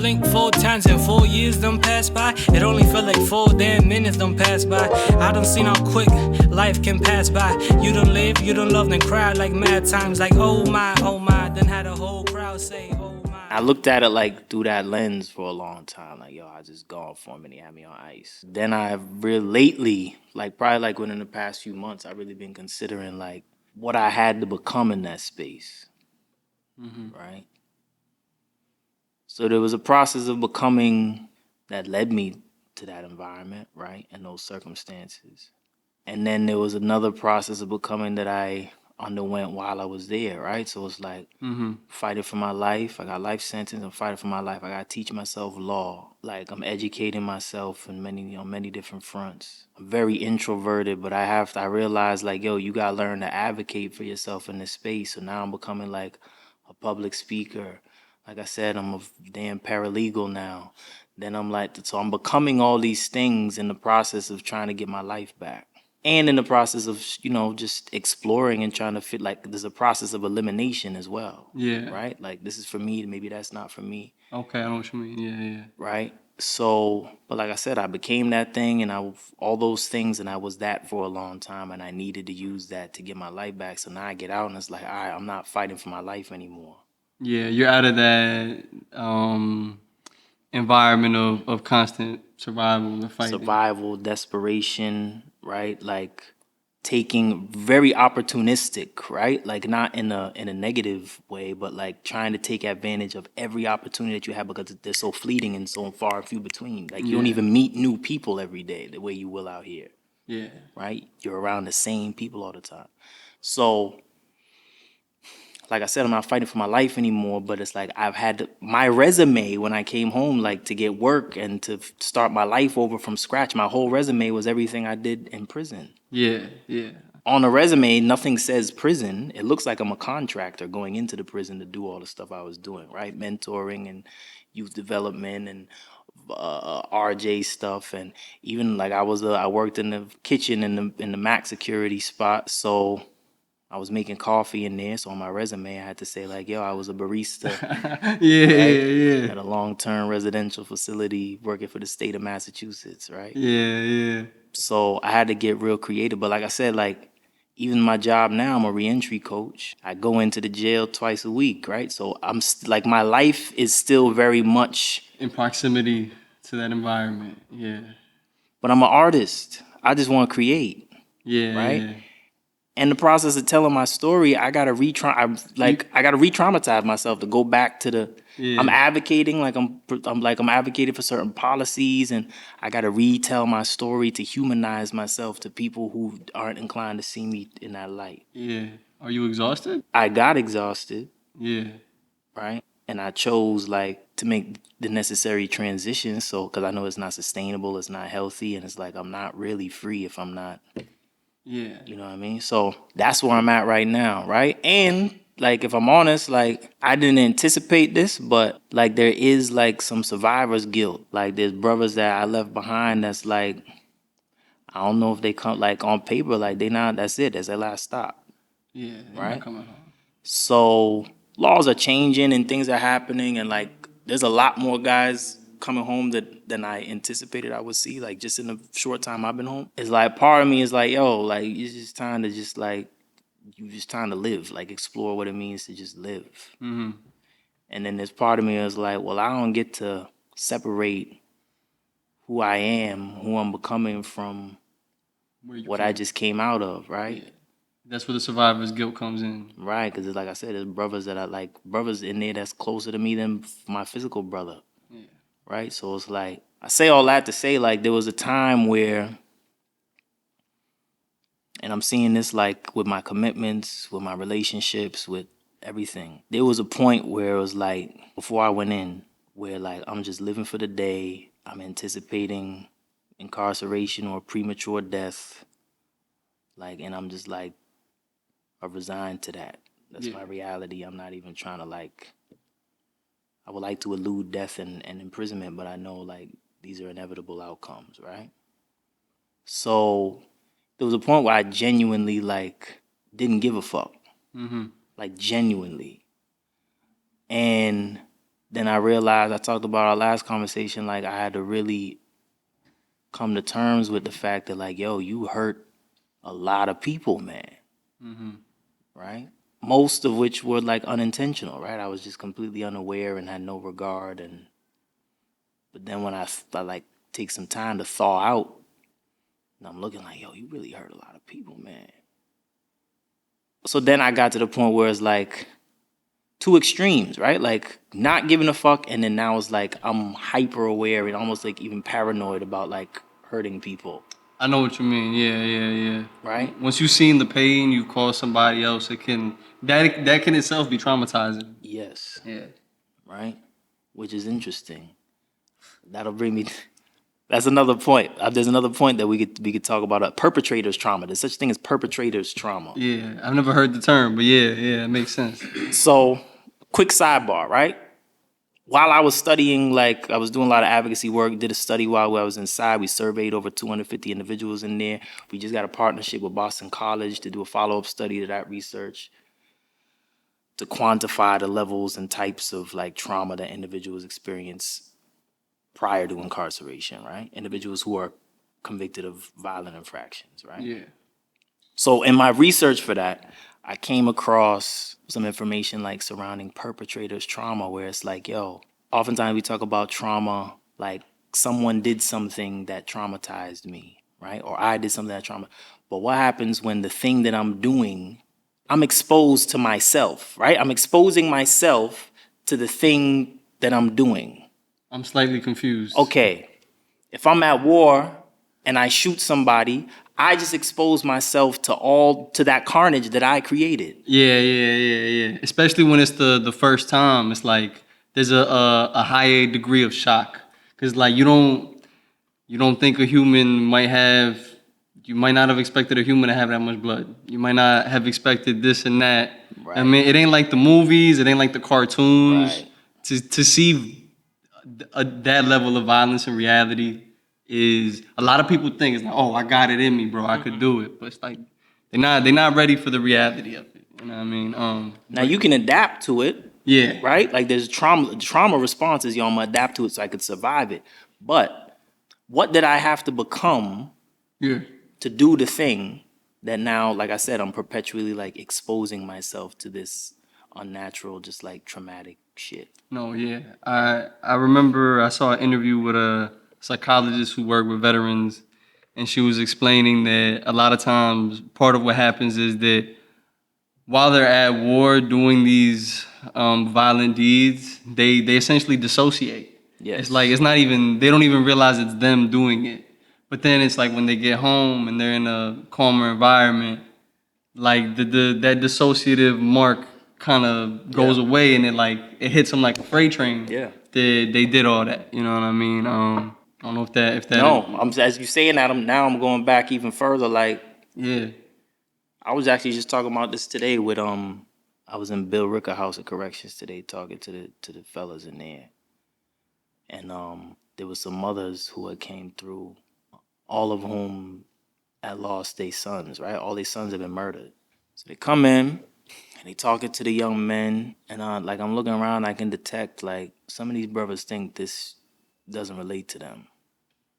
Blink 4 times in 4 years done passed by. It only felt like 4 damn minutes done passed by. I done seen how quick life can pass by. You done live, you done loved and cried like mad times. Like oh my, then had a whole crowd say oh my. I looked at it like through that lens for a long time. Like yo, I just gone for him and he had me on ice. Then I've really lately, like probably like within the past few months, I've really been considering like what I had to become in that space. Right? So there was a process of becoming that led me to that environment, right, and those circumstances. And then there was another process of becoming that I underwent while I was there, right? So it's like fighting for my life. I got life sentence. I'm fighting for my life. I got to teach myself law. Like I'm educating myself in many different fronts. I'm very introverted, but I realize like, yo, you got to learn to advocate for yourself in this space. So now I'm becoming like a public speaker. Like I said, I'm a damn paralegal now. Then I'm like, so I'm becoming all these things in the process of trying to get my life back. And in the process of, just exploring and trying to fit, like, there's a process of elimination as well. Yeah. Right? Like, this is for me, maybe that's not for me. Okay, I know what you mean. Yeah. Right? So, but like I said, I became that thing and all those things, and I was that for a long time, and I needed to use that to get my life back. So now I get out and it's like, all right, I'm not fighting for my life anymore. Yeah, you're out of that environment of constant survival and fighting. Survival, desperation, right? Like taking very opportunistic, right? Like not in a negative way, but like trying to take advantage of every opportunity that you have because they're so fleeting and so far and few between. Like you don't even meet new people every day the way you will out here. Yeah. Right? You're around the same people all the time. So like I said, I'm not fighting for my life anymore, but it's like I've had my resume when I came home, like to get work and to start my life over from scratch. My whole resume was everything I did in prison. Yeah. On the resume, nothing says prison. It looks like I'm a contractor going into the prison to do all the stuff I was doing, right? Mentoring and youth development and RJ stuff, and even like I worked in the kitchen in the max security spot, so I was making coffee in there, so on my resume, I had to say like, "Yo, I was a barista." Yeah. At a long-term residential facility working for the state of Massachusetts, right? Yeah. So I had to get real creative. But like I said, like even my job now, I'm a reentry coach. I go into the jail twice a week, right? So like my life is still very much in proximity to that environment. Yeah. But I'm an artist. I just want to create, Yeah. right? Yeah. In the process of telling my story, I gotta re-traumatize myself to go back to the. Yeah. I'm advocating, I'm advocating for certain policies, and I gotta retell my story to humanize myself to people who aren't inclined to see me in that light. Yeah. Are you exhausted? I got exhausted, Yeah. right? And I chose like to make the necessary transition, so because I know it's not sustainable, it's not healthy, and it's like I'm not really free if I'm not. Yeah. You know what I mean? So that's where I'm at right now, right? And like if I'm honest, like I didn't anticipate this, but like there is like some survivor's guilt. Like there's brothers that I left behind that's like I don't know if they come like on paper, like that's it, that's their last stop. Yeah. They're Right? not coming home. So laws are changing and things are happening, and like there's a lot more guys coming home than I anticipated I would see, like just in the short time I've been home. It's like part of me is like, yo, like it's just time to just like you just time to live, like explore what it means to just live. Mm-hmm. And then there's part of me is like, well, I don't get to separate who I am, who I'm becoming from what I just came out of, right? Yeah. That's where the survivor's guilt comes in. Right, because like I said, there's brothers that I like, brothers in there that's closer to me than my physical brother. Yeah. Right, so it's like I say all that to say like there was a time where, and I'm seeing this like with my commitments, with my relationships, with everything. There was a point where it was like before I went in, where like I'm just living for the day. I'm anticipating incarceration or premature death, like, and I'm just like resigned to that. That's my reality. I'm not even trying to like. I would like to elude death and imprisonment, but I know like these are inevitable outcomes, right? So there was a point where I genuinely like didn't give a fuck, Mm-hmm. like genuinely, and then I realized, I talked about our last conversation, like I had to really come to terms with the fact that like, yo, you hurt a lot of people, man. Right? Most of which were like unintentional, right? I was just completely unaware and had no regard. But then when I like take some time to thaw out, and I'm looking like, yo, you really hurt a lot of people, man. So then I got to the point where it's like two extremes, right? Like not giving a fuck, and then now it's like I'm hyper aware and almost like even paranoid about like hurting people. I know what you mean. Yeah. Right? Once you've seen the pain, you call somebody else. It can that can itself be traumatizing. Yes. Yeah. Right? Which is interesting. That'll bring me. That's another point. There's another point that we could talk about. Perpetrator's trauma. There's such thing as perpetrator's trauma. Yeah, I've never heard the term, but yeah, it makes sense. So, quick sidebar, right? While I was studying, like I was doing a lot of advocacy work, did a study while I was inside. We surveyed over 250 individuals in there. We just got a partnership with Boston College to do a follow-up study to that research to quantify the levels and types of like trauma that individuals experience prior to incarceration, right? Individuals who are convicted of violent infractions, right? Yeah. So in my research for that, I came across some information like surrounding perpetrators' trauma, where it's like, yo, oftentimes we talk about trauma like someone did something that traumatized me, right? Or I did something that But what happens when the thing that I'm doing, I'm exposed to myself, right? I'm exposing myself to the thing that I'm doing. I'm slightly confused. Okay, if I'm at war and I shoot somebody, I just expose myself to that carnage that I created. Yeah. Especially when it's the first time, it's like there's a higher degree of shock because like you don't think a human might have. You might not have expected a human to have that much blood. You might not have expected this and that. Right. I mean, it ain't like the movies. It ain't like the cartoons. Right. To see that level of violence in reality is a lot of people think it's like, oh, I got it in me, bro. I could do it, but it's like they're not ready for the reality of it. You know what I mean? Now you can adapt to it. Yeah. Right. Like there's trauma responses. Yo, I'm gonna adapt to it so I could survive it. But what did I have to become? Yeah. To do the thing that now, like I said, I'm perpetually like exposing myself to this unnatural, just like traumatic shit. No, yeah. I remember I saw an interview with a psychologist who worked with veterans, and she was explaining that a lot of times part of what happens is that while they're at war doing these violent deeds, they essentially dissociate. Yes. It's like it's not even they don't even realize it's them doing it. But then it's like when they get home and they're in a calmer environment, like that dissociative mark kind of goes away, and it hits them like a freight train. Yeah. They did all that. You know what I mean? I don't know if that. No, as you saying that, I'm going back even further. Like, yeah. I was actually just talking about this today with I was in Bill Ricker House of Corrections today talking to the fellas in there, and there was some mothers who had came through, all of whom had lost their sons, right? All their sons have been murdered. So they come in and they talking to the young men, and like I'm looking around, I can detect like some of these brothers think this doesn't relate to them,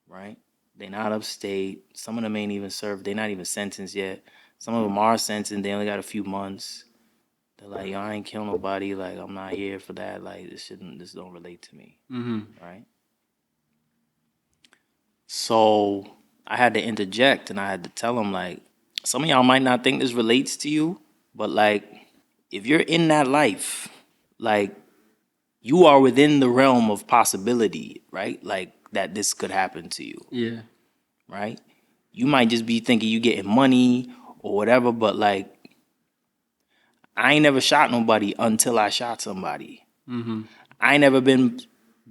right? They not upstate. Some of them ain't even served. They're not even sentenced yet. Some of them are sentenced. They only got a few months. They're like, yo, I ain't kill nobody. Like, I'm not here for that. Like, this don't relate to me, right? So I had to interject and I had to tell them, like, some of y'all might not think this relates to you, but like, if you're in that life, like, you are within the realm of possibility, right? Like, that this could happen to you. Yeah. Right? You might just be thinking you getting money or whatever, but like, I ain't never shot nobody until I shot somebody. I ain't never been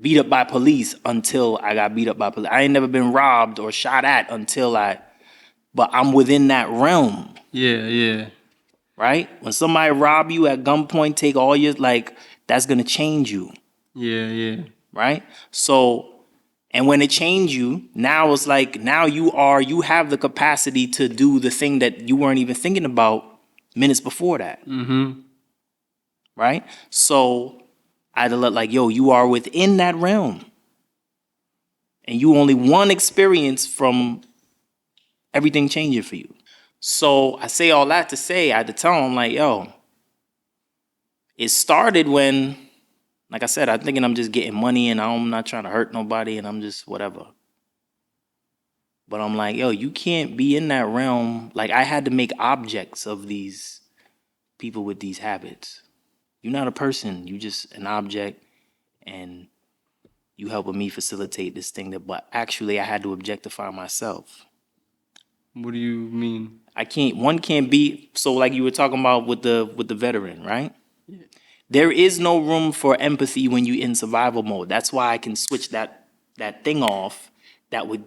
beat up by police until I got beat up by police. I ain't never been robbed or shot at but I'm within that realm. Yeah. Right? When somebody rob you at gunpoint, take all your, like, that's gonna change you. Yeah. Right? So, and when it changed you, now it's like, now you have the capacity to do the thing that you weren't even thinking about minutes before that. Right? So I had to let like, yo, you are within that realm. And you only one experience from everything changing for you. So I say all that to say, I had to tell him, like, yo, it started when, like I said, I'm thinking I'm just getting money and I'm not trying to hurt nobody and I'm just whatever. But I'm like, yo, you can't be in that realm. Like, I had to make objects of these people with these habits. You're not a person. You just an object, and you helping me facilitate this thing. But actually, I had to objectify myself. What do you mean? I can't. One can't be. So, like you were talking about with the veteran, right? Yeah. There is no room for empathy when you're in survival mode. That's why I can switch that thing off. That would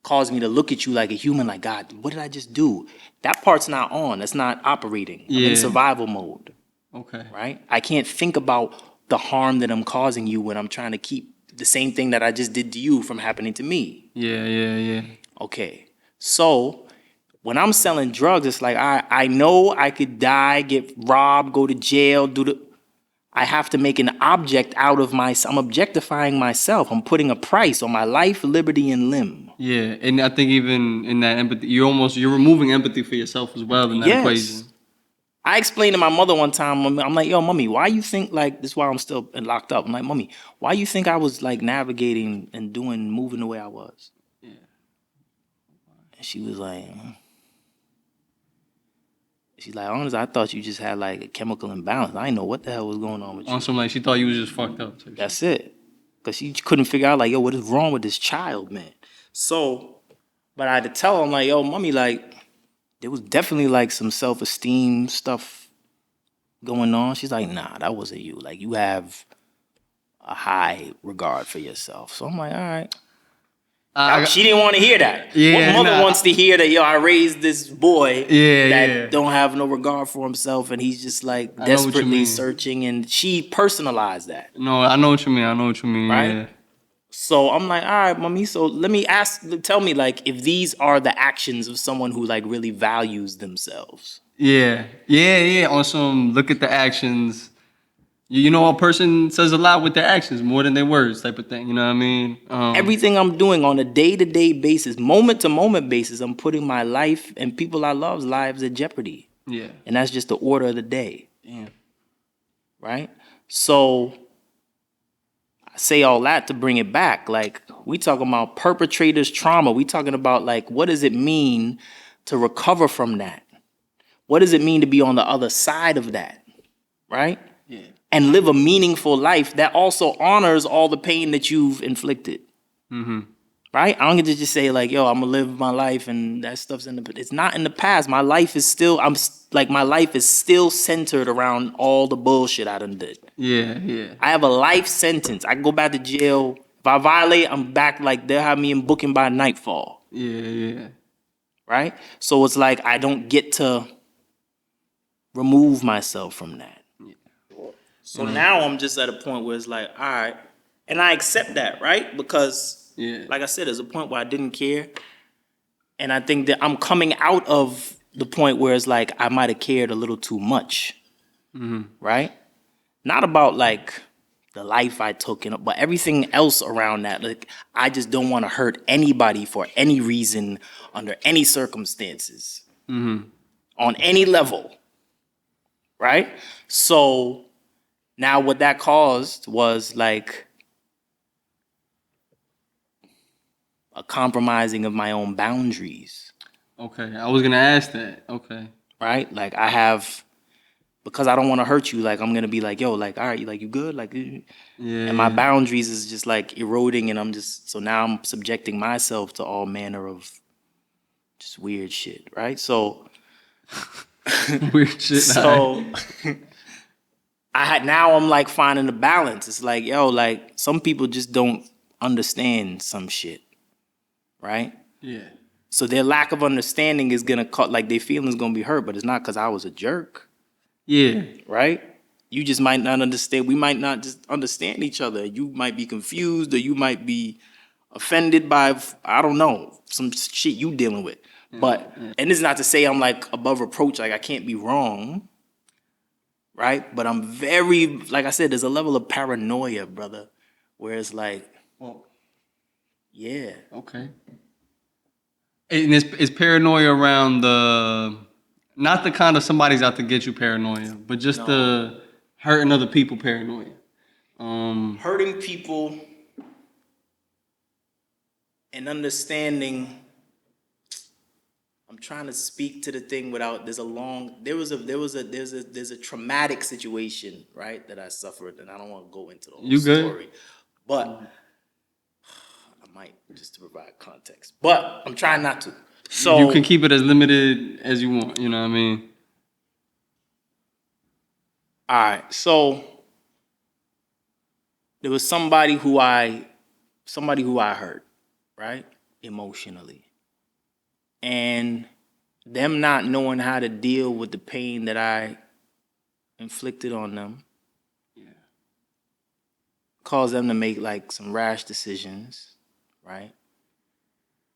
cause me to look at you like a human, like, God, what did I just do? That part's not on. That's not operating. I'm in survival mode. Okay. Right? I can't think about the harm that I'm causing you when I'm trying to keep the same thing that I just did to you from happening to me. Yeah. Okay. So when I'm selling drugs, it's like I know I could die, get robbed, go to jail, I have to make an object out of I'm objectifying myself. I'm putting a price on my life, liberty, and limb. Yeah, and I think even in that empathy, you're removing empathy for yourself as well in that equation. I explained to my mother one time, I'm like, yo, mommy, why you think like, this is why I'm still locked up. I'm like, mommy, why you think I was like navigating and moving the way I was? Yeah. And she was like, she's like, honestly, I thought you just had like a chemical imbalance. I didn't know what the hell was going on with you. On some like she thought you was just fucked up. That's it. Because she couldn't figure out like, yo, what is wrong with this child, man? So, but I had to tell her, I'm like, yo, mommy, like, there was definitely like some self-esteem stuff going on. She's like, nah, that wasn't you. Like, you have a high regard for yourself. So I'm like, all right. She didn't want to hear that. Yeah, what mother wants to hear that, yo, I raised this boy that don't have no regard for himself and he's just like desperately searching, and she personalized that. No, I know what you mean. Right? Yeah. So I'm like, all right, mommy, so let me tell me like if these are the actions of someone who like really values themselves. Yeah. On some look at the actions. You know, a person says a lot with their actions more than their words type of thing. You know what I mean? Everything I'm doing on a day-to-day basis, moment-to-moment basis, I'm putting my life and people I love's lives at jeopardy. Yeah. And that's just the order of the day. Damn. Right? So I say all that to bring it back. Like, we talking about perpetrators' trauma. We talking about like, what does it mean to recover from that? What does it mean to be on the other side of that? Right? Yeah. And live a meaningful life that also honors all the pain that you've inflicted. Mm-hmm. Right? I don't get to just say like, yo, I'm gonna live my life and that stuff's it's not in the past. My life is still, my life is still centered around all the bullshit I done did. Yeah. I have a life sentence. I can go back to jail. If I violate, I'm back, like they'll have me in booking by nightfall. Yeah. Right? So it's like I don't get to remove myself from that. So now I'm just at a point where it's like, all right, and I accept that, right? Because, like I said, there's a point where I didn't care, and I think that I'm coming out of the point where it's like I might have cared a little too much, right? Not about like the life I took, but everything else around that. Like, I just don't want to hurt anybody for any reason, under any circumstances, on any level, right? So now what that caused was like a compromising of my own boundaries. Okay, I was gonna ask that. Okay. Right? Like I have, because I don't want to hurt you, like I'm gonna be like, yo, like, all right, you good? Like, and my boundaries is just like eroding, and so now I'm subjecting myself to all manner of just weird shit, right? So weird shit. So now I'm like finding the balance. It's like, yo, like some people just don't understand some shit, right? Yeah. So their lack of understanding is gonna like their feelings gonna be hurt, but it's not because I was a jerk. Yeah. Right? You just might not understand. We might not just understand each other. You might be confused, or you might be offended by, I don't know, some shit you dealing with. And this is not to say I'm like above reproach, like I can't be wrong. right? But I'm very, like I said, there's a level of paranoia, brother, where it's like, Well, yeah, okay. And it's paranoia around not the kind of somebody's out to get you paranoia, but just No. the hurting other people paranoia. Hurting people and understanding. I'm trying to speak to the thing without. There's a traumatic situation, right, that I suffered, and I don't want to go into the whole You good? story, but I might just to provide context. But I'm trying not to. So You can keep it as limited as you want. You know what I mean? all right, so there was somebody who I hurt, right, emotionally, and them not knowing how to deal with the pain that I inflicted on them caused them to make like some rash decisions, right?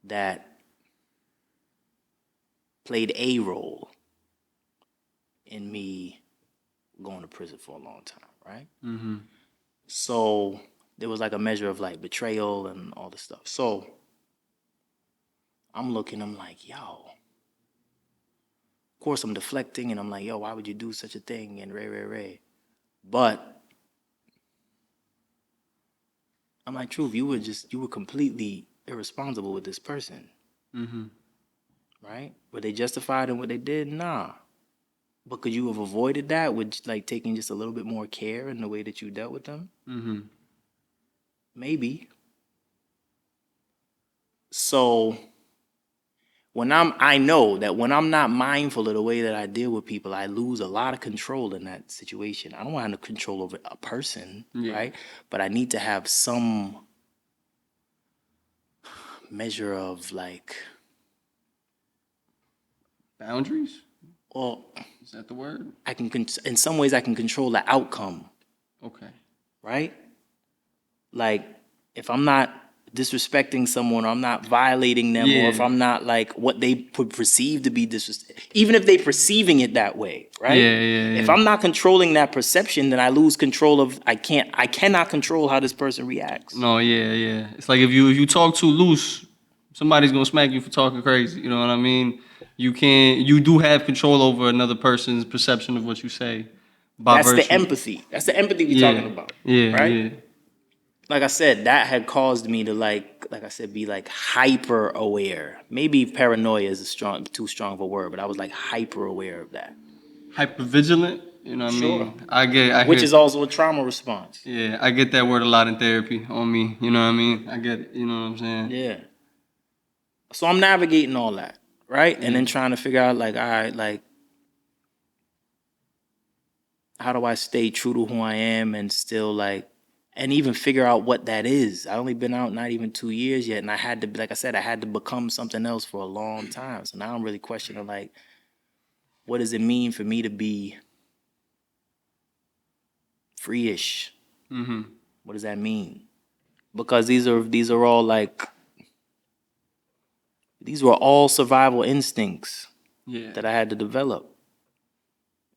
That played a role in me going to prison for a long time, right? Mm-hmm. So there was like a measure of like betrayal and all this stuff. So I'm like, yo. Of course, I'm deflecting and I'm like, yo, why would you do such a thing? And ray. But I'm like, Truth, you were completely irresponsible with this person, Mm-hmm. right? Were they justified in what they did? Nah. But could you have avoided that with like taking just a little bit more care in the way that you dealt with them? Mm-hmm. Maybe. So I know that when I'm not mindful of the way that I deal with people, I lose a lot of control in that situation. I don't want to have control over a person, right? But I need to have some measure of like, Boundaries? well, Is that the word? I can in some ways I can control the outcome, Okay. right? Like if I'm not disrespecting someone or I'm not violating them or if I'm not like what they perceive to be disrespect, even if they perceiving it that way, right? Yeah. If I'm not controlling that perception, then I lose control of I cannot control how this person reacts. No, yeah. It's like if you talk too loose, somebody's gonna smack you for talking crazy. You know what I mean? You do have control over another person's perception of what you say by That's the virtue. empathy. That's the empathy we're talking about. Right? Yeah. Like I said, that had caused me to like I said, be like hyper aware. Maybe paranoia is too strong of a word, but I was like hyper aware of that. Hyper vigilant. You know what Sure. I mean? Which is also a trauma response. Yeah, I get that word a lot in therapy on me. You know what I mean? I get it. You know what I'm saying? Yeah. So I'm navigating all that, right? And then trying to figure out like, all right, like how do I stay true to who I am and still like and even figure out what that is. I only been out not even 2 years yet, and I had to, like I said, I had to become something else for a long time. So now I'm really questioning like, what does it mean for me to be free-ish? Mm-hmm. What does that mean? Because these are all like these were all survival instincts that I had to develop,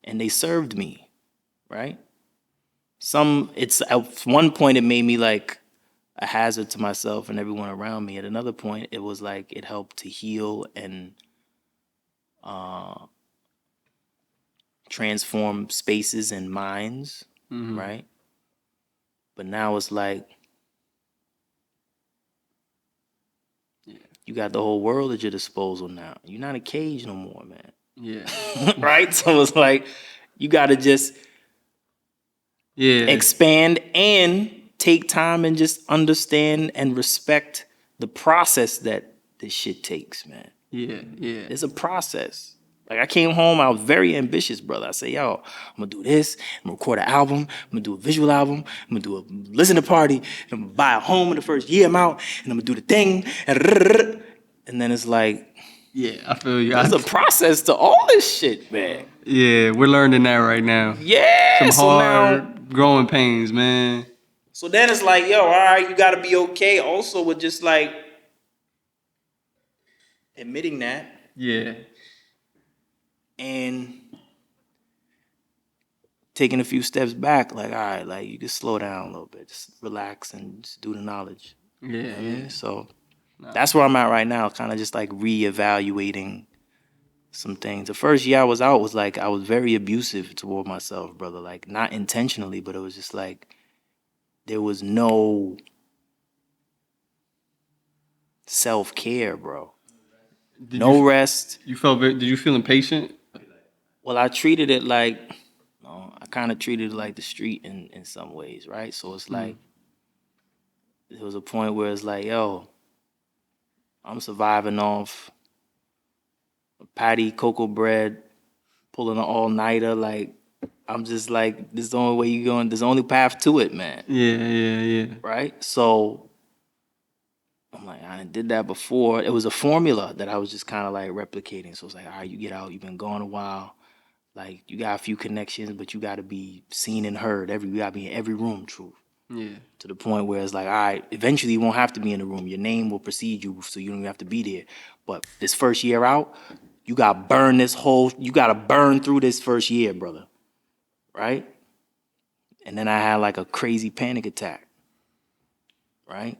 and they served me, right? It's at one point it made me like a hazard to myself and everyone around me. At another point, it was like it helped to heal and transform spaces and minds, right? But now it's like you got the whole world at your disposal now. You're not a cage no more, man. Yeah. Right? So it's like you got to just expand and take time and just understand and respect the process that this shit takes, man. Yeah. It's a process. Like I came home, I was very ambitious, brother. I say, yo, I'm gonna do this, I'm gonna record an album, I'm gonna do a visual album, I'm gonna do a listening party, I'm gonna buy a home in the first year I'm out, and I'm gonna do the thing, and then it's like, yeah, I feel you. there's a process to all this shit, man. Yeah, we're learning that right now. Yeah, Some hard growing pains, man. So then it's like, yo, all right, you gotta be okay also with just like admitting that. Yeah. And taking a few steps back, like, all right, like you can slow down a little bit, just relax and just do the knowledge. Yeah, You know what I yeah. mean? So that's where I'm at right now, kind of just like reevaluating some things. The first year I was out was like I was very abusive toward myself, brother. Like not intentionally, but it was just like there was no self-care, bro. Did No you rest. you felt very, did you feel impatient? Well, I treated it like I kind of treated it like the street in some ways, right? So it's like there was a point where it's like, yo, I'm surviving off patty, cocoa bread, pulling an all-nighter. Like, I'm just like, this is the only way you going. There's the only path to it, man. Yeah, yeah, yeah. Right? So I'm like, I did that before. It was a formula that I was just kind of like replicating. So it's like, all right, you get out. You've been gone a while. Like, you got a few connections, but you got to be seen and heard. You got to be in every room, truth. Yeah. To the point where it's like, all right, eventually you won't have to be in the room. Your name will precede you, so you don't even have to be there. But this first year out, you got to burn through this first year, brother. Right? And then I had like a crazy panic attack. Right?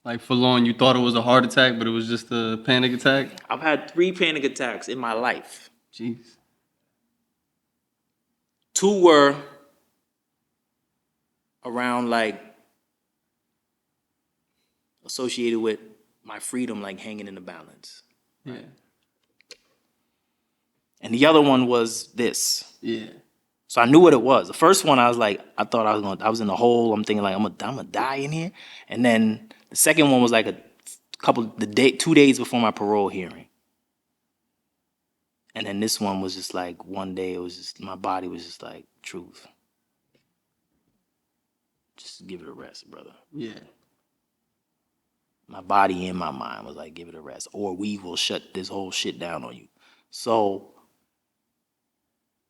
Like full on, you thought it was a heart attack, but it was just a panic attack? I've had 3 panic attacks in my life. Jeez. 2 were around like associated with my freedom like hanging in the balance. Yeah. And the other one was this. Yeah. So I knew what it was. The first one I was like, I thought I was in the hole. I'm thinking like I'm gonna die in here. And then the second one was like 2 days before my parole hearing. And then this one was just like one day, it was just my body was just like, truth. Just give it a rest, brother. Yeah. My body and my mind was like, give it a rest, or we will shut this whole shit down on you. So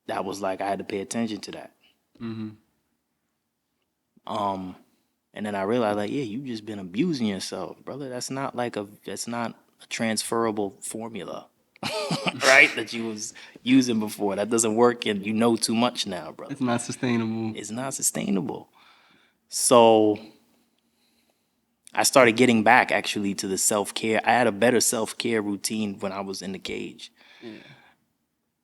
that was like I had to pay attention to that. Mm-hmm. And then I realized like, yeah, you've just been abusing yourself, brother. That's not a transferable formula. Right? That you was using before. That doesn't work and you know too much now, brother. It's not sustainable. It's not sustainable. So I started getting back actually to the self-care. I had a better self-care routine when I was in the cage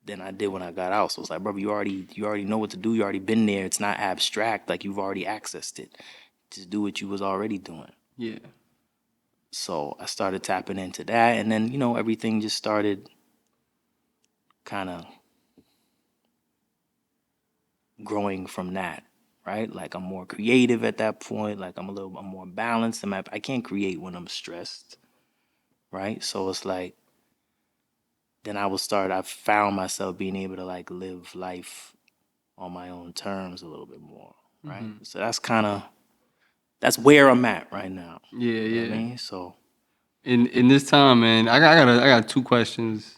than I did when I got out. So it's like, brother, you already know what to do. You already been there. It's not abstract. Like you've already accessed it. Just do what you was already doing. Yeah. So I started tapping into that. And then, everything just started kind of growing from that. Right? Like I'm more creative at that point. Like I'm more balanced. I can't create when I'm stressed. Right? So it's like, then I found myself being able to like live life on my own terms a little bit more. Right? Mm-hmm. So that's where I'm at right now. Yeah, you know yeah. what I mean? So in this time, man, I got 2 questions.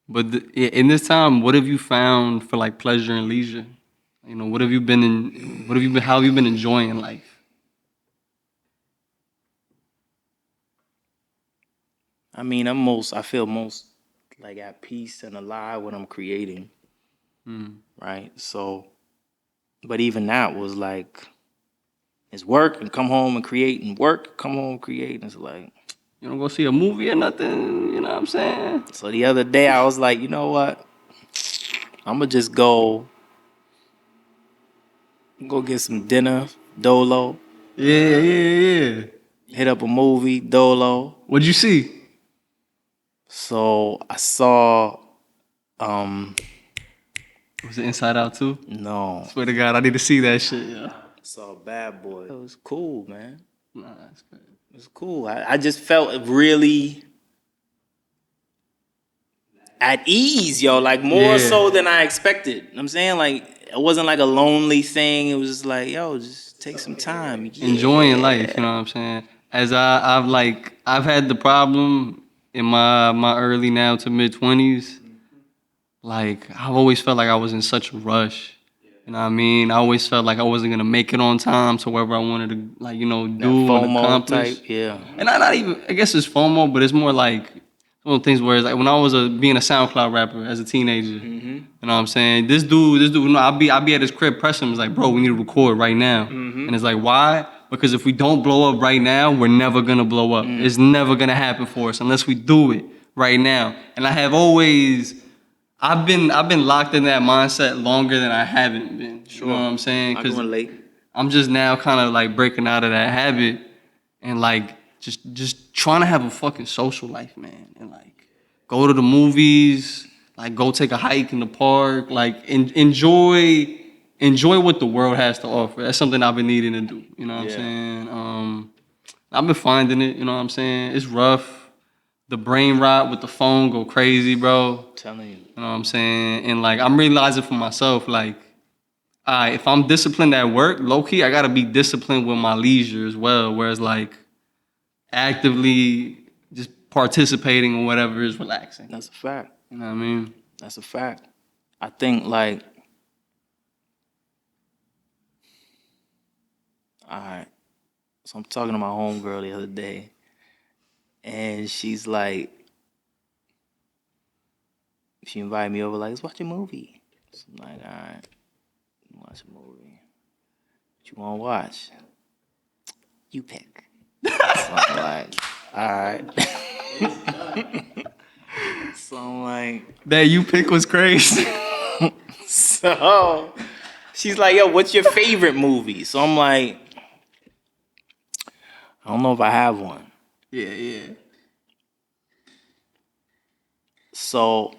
But in this time, what have you found for like pleasure and leisure? How have you been enjoying life? I mean, I feel most like at peace and alive when I'm creating. Right? So, but even that was like, it's work and come home and create and work, come home, create. And it's like, you don't go see a movie or nothing, you know what I'm saying? So the other day I was like, you know what? I'm gonna just go get some dinner, dolo. Yeah. Hit up a movie, dolo. What'd you see? So I saw Was it Inside Out 2? No. Swear to God, I need to see that shit, yeah. I saw Bad Boy. It was cool, man. Nah, that's good. It was cool. I just felt really at ease, yo. Like more so than I expected. You know what I'm saying? Like it wasn't like a lonely thing. It was just like, yo, just take some time. Enjoying life, you know what I'm saying? As I've had the problem in my early now to mid 20s. Like I've always felt like I was in such a rush. You know what I mean? I always felt like I wasn't gonna make it on time to wherever I wanted to, like, do and accomplish. Type, yeah. And not even, I guess it's FOMO, but it's more like one of the things where it's like when I was being a SoundCloud rapper as a teenager, you know what I'm saying? This dude, you know, I'll be at his crib pressing him. It's like, bro, we need to record right now. And it's like, why? Because if we don't blow up right now, we're never gonna blow up. It's never gonna happen for us unless we do it right now. And I have always, I've been locked in that mindset longer than I haven't been. You know what I'm saying? I can relate. I'm just now kind of like breaking out of that habit and like just trying to have a fucking social life, man. And like go to the movies, like go take a hike in the park, like enjoy what the world has to offer. That's something I've been needing to do. You know what I'm saying? I've been finding it. You know what I'm saying? It's rough. The brain rot with the phone go crazy, bro. I'm telling you. You know what I'm saying? And like I'm realizing for myself, like, if I'm disciplined at work, low key, I gotta be disciplined with my leisure as well. Whereas like actively just participating in whatever is relaxing. That's a fact. You know what I mean? That's a fact. I think like, all right. So I'm talking to my homegirl the other day, and she's like, she invited me over, like, let's watch a movie. So I'm like, all right, watch a movie. What you want to watch? You pick. So I'm like, all right. So I'm like, That you pick was crazy. so she's like, yo, what's your favorite movie? So I'm like, I don't know if I have one. Yeah. So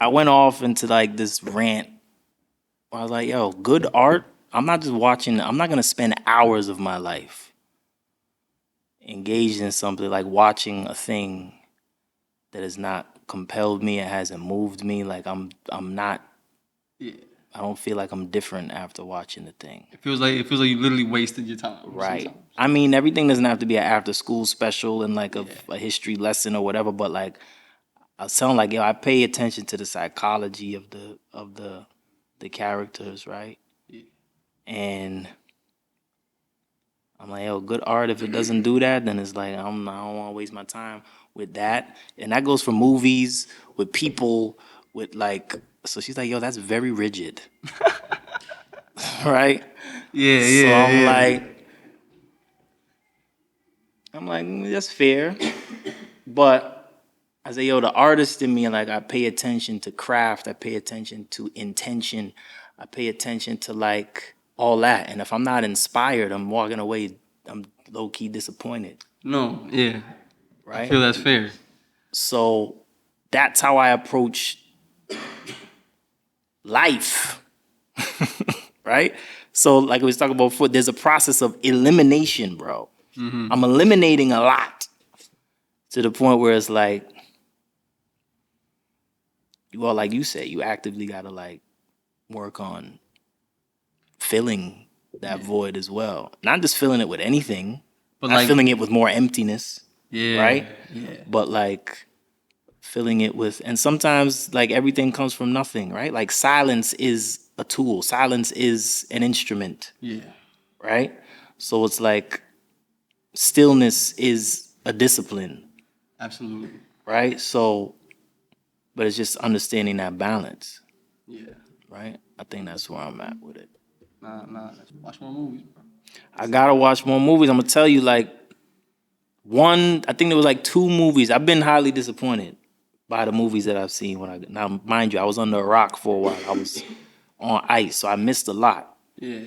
I went off into like this rant where I was like, yo, good art, I'm not gonna spend hours of my life engaged in something like watching a thing that has not compelled me, it hasn't moved me. Like I'm not, Yeah. I don't feel like I'm different after watching the thing. It feels like you literally wasted your time. Right. Sometimes. I mean, everything doesn't have to be an after school special and like a history lesson or whatever, but like I was telling like, yo, I pay attention to the psychology of the characters, right? Yeah. And I'm like, yo, good art, if it doesn't do that, then it's like I don't want to waste my time with that. And that goes for movies, with people, with like, so she's like, yo, that's very rigid. Right? Yeah. So I'm like, that's fair. But I say, yo, the artist in me, like, I pay attention to craft, I pay attention to intention, I pay attention to like all that. And if I'm not inspired, I'm walking away, I'm low key disappointed. No. Yeah. Right? I feel that's fair. So that's how I approach life. Right? So like we was talking about before, there's a process of elimination, bro. Mm-hmm. I'm eliminating a lot to the point where it's like, well, like you said, you actively gotta like work on filling that void as well. Not just filling it with anything, but not like filling it with more emptiness. Yeah. Right? Yeah. But like filling it with, and sometimes like everything comes from nothing, right? Like silence is a tool. Silence is an instrument. Yeah. Right? So it's like stillness is a discipline. Absolutely. Right? So, but it's just understanding that balance. Yeah. Right? I think that's where I'm at with it. Nah. Let's watch more movies, bro. I gotta watch more movies. I'm gonna tell you, like, I think there was like 2 movies. I've been highly disappointed by the movies that I've seen. Now, mind you, I was under a rock for a while. I was on ice, so I missed a lot. Yeah.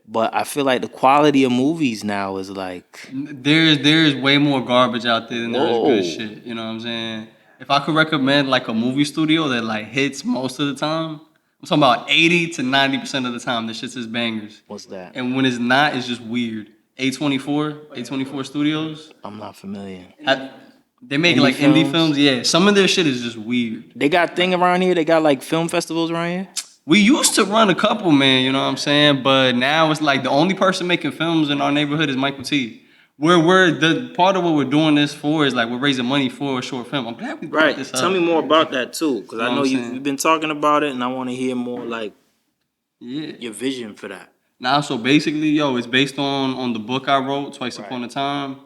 But I feel like the quality of movies now is like, There's way more garbage out there than there is good Whoa. shit. You know what I'm saying? If I could recommend like a movie studio that like hits most of the time, I'm talking about 80 to 90% of the time, the shit's just bangers. what's that? And when it's not, it's just weird. A24 Studios. I'm not familiar. They make Indie like indie films? films. Yeah, some of their shit is just weird. They got thing around here. They got like film festivals around here. We used to run a couple, man, you know what I'm saying? But now it's like the only person making films in our neighborhood is Michael T. We're the part of what we're doing this for is like we're raising money for a short film. I'm glad we brought this up. Tell me more about that too, because I know what I'm saying? you've been talking about it, and I want to hear more like Yeah. your vision for that. Now, so basically, it's based on the book I wrote, Twice Upon a Time.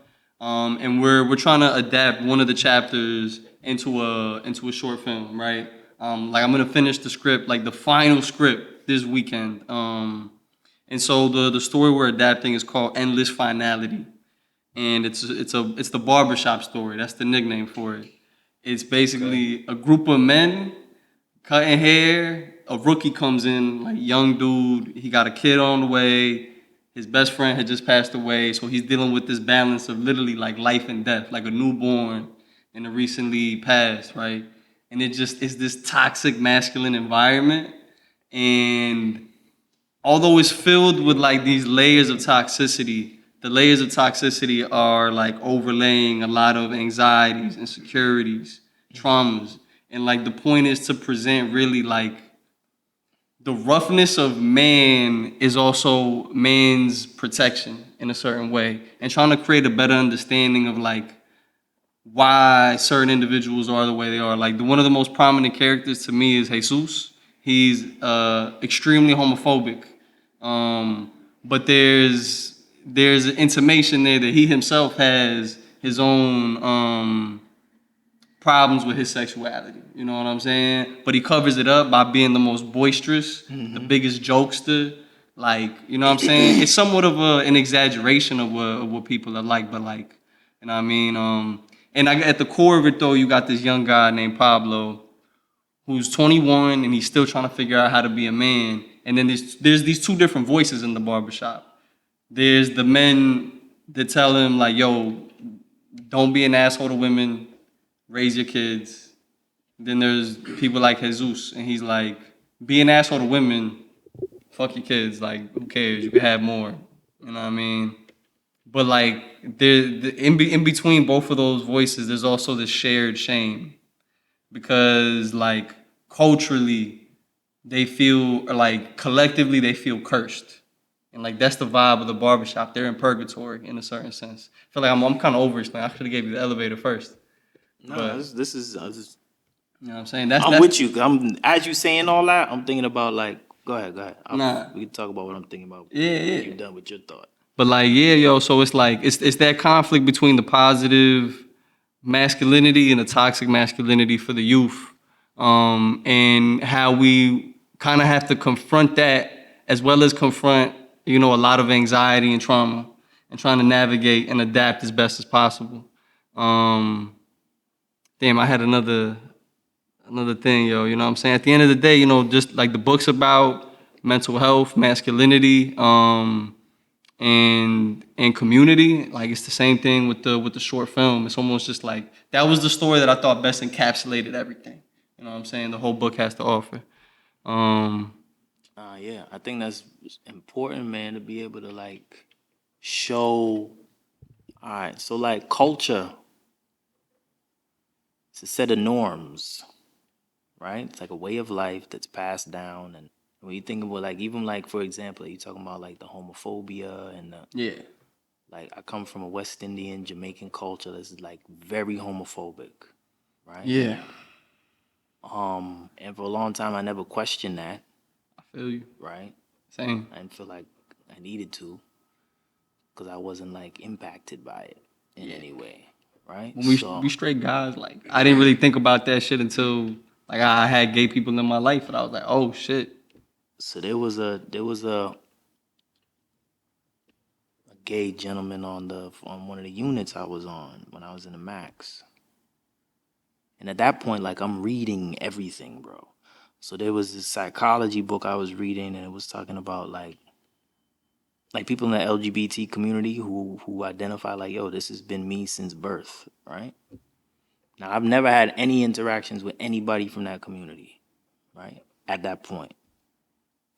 and we're trying to adapt one of the chapters into a short film, right? Like I'm gonna finish the script, like the final script this weekend. And so the story we're adapting is called Endless Finality, and it's the barbershop story. That's the nickname for it. It's basically a group of men cutting hair. A rookie comes in, like young dude. He got a kid on the way. His best friend had just passed away, so he's dealing with this balance of literally like life and death, like a newborn and a recently passed, right? And it just is this toxic masculine environment. And although it's filled with like these layers of toxicity, the layers of toxicity are like overlaying a lot of anxieties, insecurities, traumas. And like the point is to present really like the roughness of man is also man's protection in a certain way, and trying to create a better understanding of like why certain individuals are the way they are. Like one of the most prominent characters to me is Jesus. He's extremely homophobic, but there's an intimation there that he himself has his own problems with his sexuality. You know what I'm saying? But he covers it up by being the most boisterous, the biggest jokester. Like, you know what I'm saying? It's somewhat of an exaggeration of what people are like, but like, you know what I mean? And at the core of it though, you got this young guy named Pablo who's 21 and he's still trying to figure out how to be a man. And then there's these two different voices in the barbershop. There's the men that tell him like, yo, don't be an asshole to women, raise your kids. Then there's people like Jesus, and he's like, be an asshole to women, fuck your kids. Like, who cares? You can have more. You know what I mean? But like, in between both of those voices, there's also this shared shame because like culturally, they feel like collectively they feel cursed. And like that's the vibe of the barbershop. They're in purgatory in a certain sense. I feel like I'm kind of over explaining. I should have gave you the elevator first. No, But this is. you know what I'm saying? That's I'm with you. I'm as you saying all that. I'm thinking about like. Go ahead, go ahead. nah. We can talk about what I'm thinking about. Yeah, When yeah. you're done with your thought. But like, yeah, yo, so it's like it's that conflict between the positive masculinity and the toxic masculinity for the youth. And how we kind of have to confront that as well as confront, you know, a lot of anxiety and trauma and trying to navigate and adapt as best as possible. Um, Damn, I had another thing, yo. You know what I'm saying? At the end of the day, you know, just like the book's about mental health, masculinity, and community. Like it's the same thing with the short film. It's almost just like that was the story that I thought best encapsulated everything. You know what I'm saying? The whole book has to offer. Um, Yeah, I think that's important, man, to be able to like show. All right, so like culture, it's a set of norms, right? It's like a way of life that's passed down, and when you think about like even like for example, you talking about like the homophobia and the yeah, like. I come from a West Indian Jamaican culture that's like very homophobic, right? yeah. And for a long time I never questioned that, I feel you. right? Same. I didn't feel like I needed to because I wasn't like impacted by it in Yeah. any way, right? When So we straight guys, like I didn't really think about that shit until like I had gay people in my life, and I was like, oh shit. so there was a gay gentleman on one of the units I was on when I was in the Max. And at that point, like I'm reading everything, bro. So there was this psychology book I was reading, and it was talking about like people in the LGBT community who identify like, yo, this has been me since birth, right? Now I've never had any interactions with anybody from that community, right? At that point.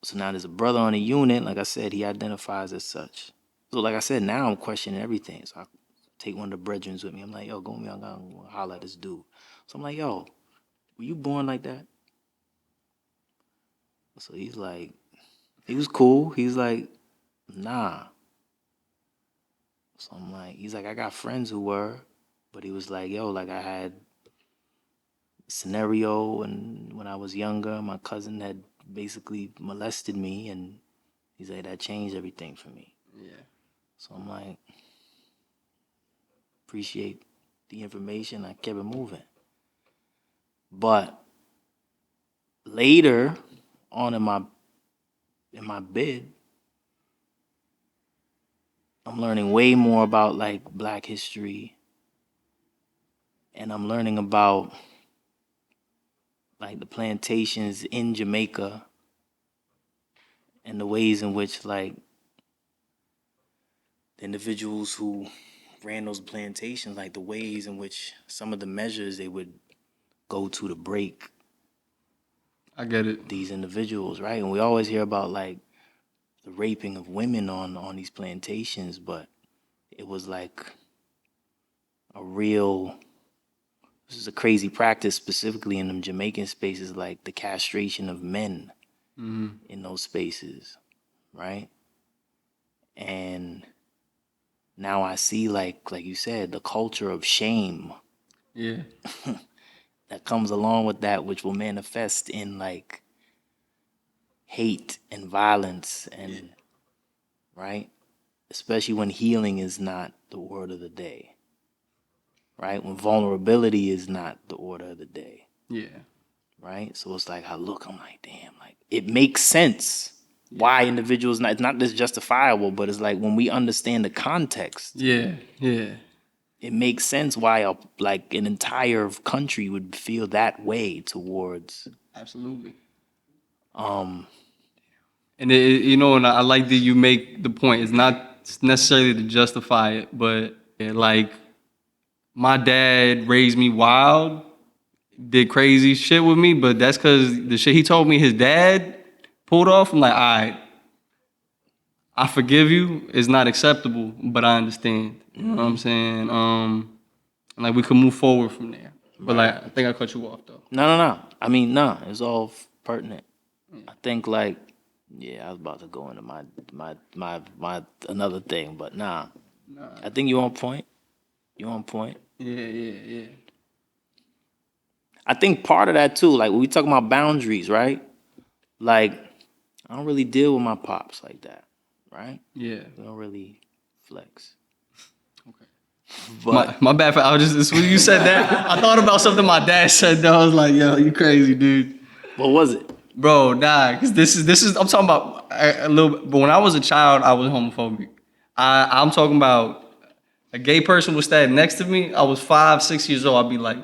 So now there's a brother on the unit, like I said, he identifies as such. So like I said, now I'm questioning everything. So I take one of the brethrens with me. I'm like, yo, go me, I'm gonna holler at this dude. So I'm like, yo, were you born like that? So he's like, he was cool. He's like, nah. So I'm like, he's like, I got friends who were, but he was like, yo, like I had a scenario, and when I was younger, my cousin had basically molested me, and he's like, that changed everything for me. Yeah. So I'm like, appreciate the information. I kept it moving. But later on in my bid, I'm learning way more about like Black history, and I'm learning about like the plantations in Jamaica and the ways in which like the individuals who ran those plantations, like the ways in which some of the measures they would go to break I get it. these individuals, right? And we always hear about like the raping of women on these plantations, but it was like a real, this is a crazy practice specifically in them Jamaican spaces, like the castration of men in those spaces, right? And now I see like you said, the culture of shame Yeah. that comes along with that, which will manifest in like hate and violence and right, especially when healing is not the word of the day, right? When vulnerability is not the order of the day, Yeah. right? So it's like I look, I'm like, damn, like it makes sense why individuals not, it's not just justifiable, but it's like when we understand the context, Yeah. Yeah. it makes sense why like an entire country would feel that way towards Absolutely. um And and I like that you make the point. It's not necessarily to justify it, but yeah, like my dad raised me wild, did crazy shit with me, but that's because the shit he told me his dad pulled off. I'm like, all right, I forgive you. It's not acceptable, but I understand. You know what I'm saying? And like we can move forward from there. But like, I think I cut you off though. no. I mean, no, it's all pertinent. I think like yeah, I was about to go into my another thing, but nah. I think you on point. You on point. Yeah. I think part of that too, like when we talk about boundaries, right? Like I don't really deal with my pops like that, right? Yeah. We don't really flex. Okay. But My bad. I was just when you said that, I thought about something my dad said. Though I was like, yo, you crazy, dude. what was it? Bro, nah, because this is I'm talking about a little bit. But when I was a child, I was homophobic. I'm talking about a gay person was standing next to me. I was 5, 6 years old. I'd be like,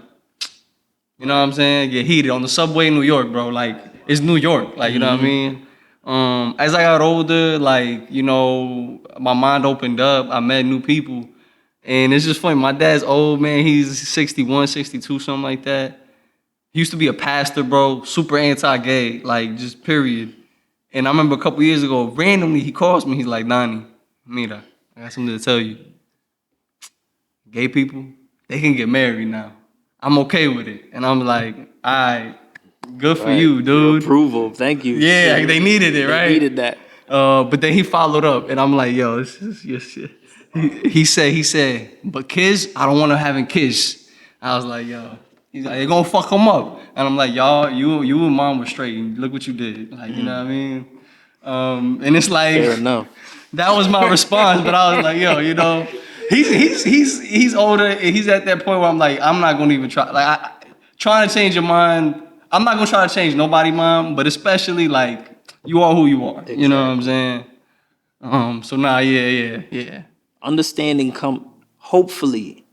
you know what I'm saying? Get heated on the subway in New York, bro. Like it's New York. Like you know what I mean? As I got older, like my mind opened up. I met new people, and it's just funny. My dad's old man. He's 61, 62, something like that. He used to be a pastor, bro. Super anti-gay, like just period. And I remember a couple years ago, randomly he calls me. He's like, Nani, mira, I got something to tell you. Gay people, they can get married now. I'm okay with it. And I'm like, all right, good for you, Your dude. approval. Thank you. Yeah, they needed it, They right? needed that. But then he followed up, and I'm like, yo, this is your shit. He said, but kids, I don't want to having kids. I was like, yo, he's like, they're gonna fuck him up. And I'm like, y'all, you and mom were straight, and look what you did. Like, you know what I mean? And it's like, Fair enough. that was my response, but I was like, yo, he's older, and he's at that point where I'm like, I'm not gonna even try. Like, trying to change your mind. I'm not gonna try to change nobody's mind, but especially like you are who you are. You know what I'm saying? So nah, yeah. Understanding hopefully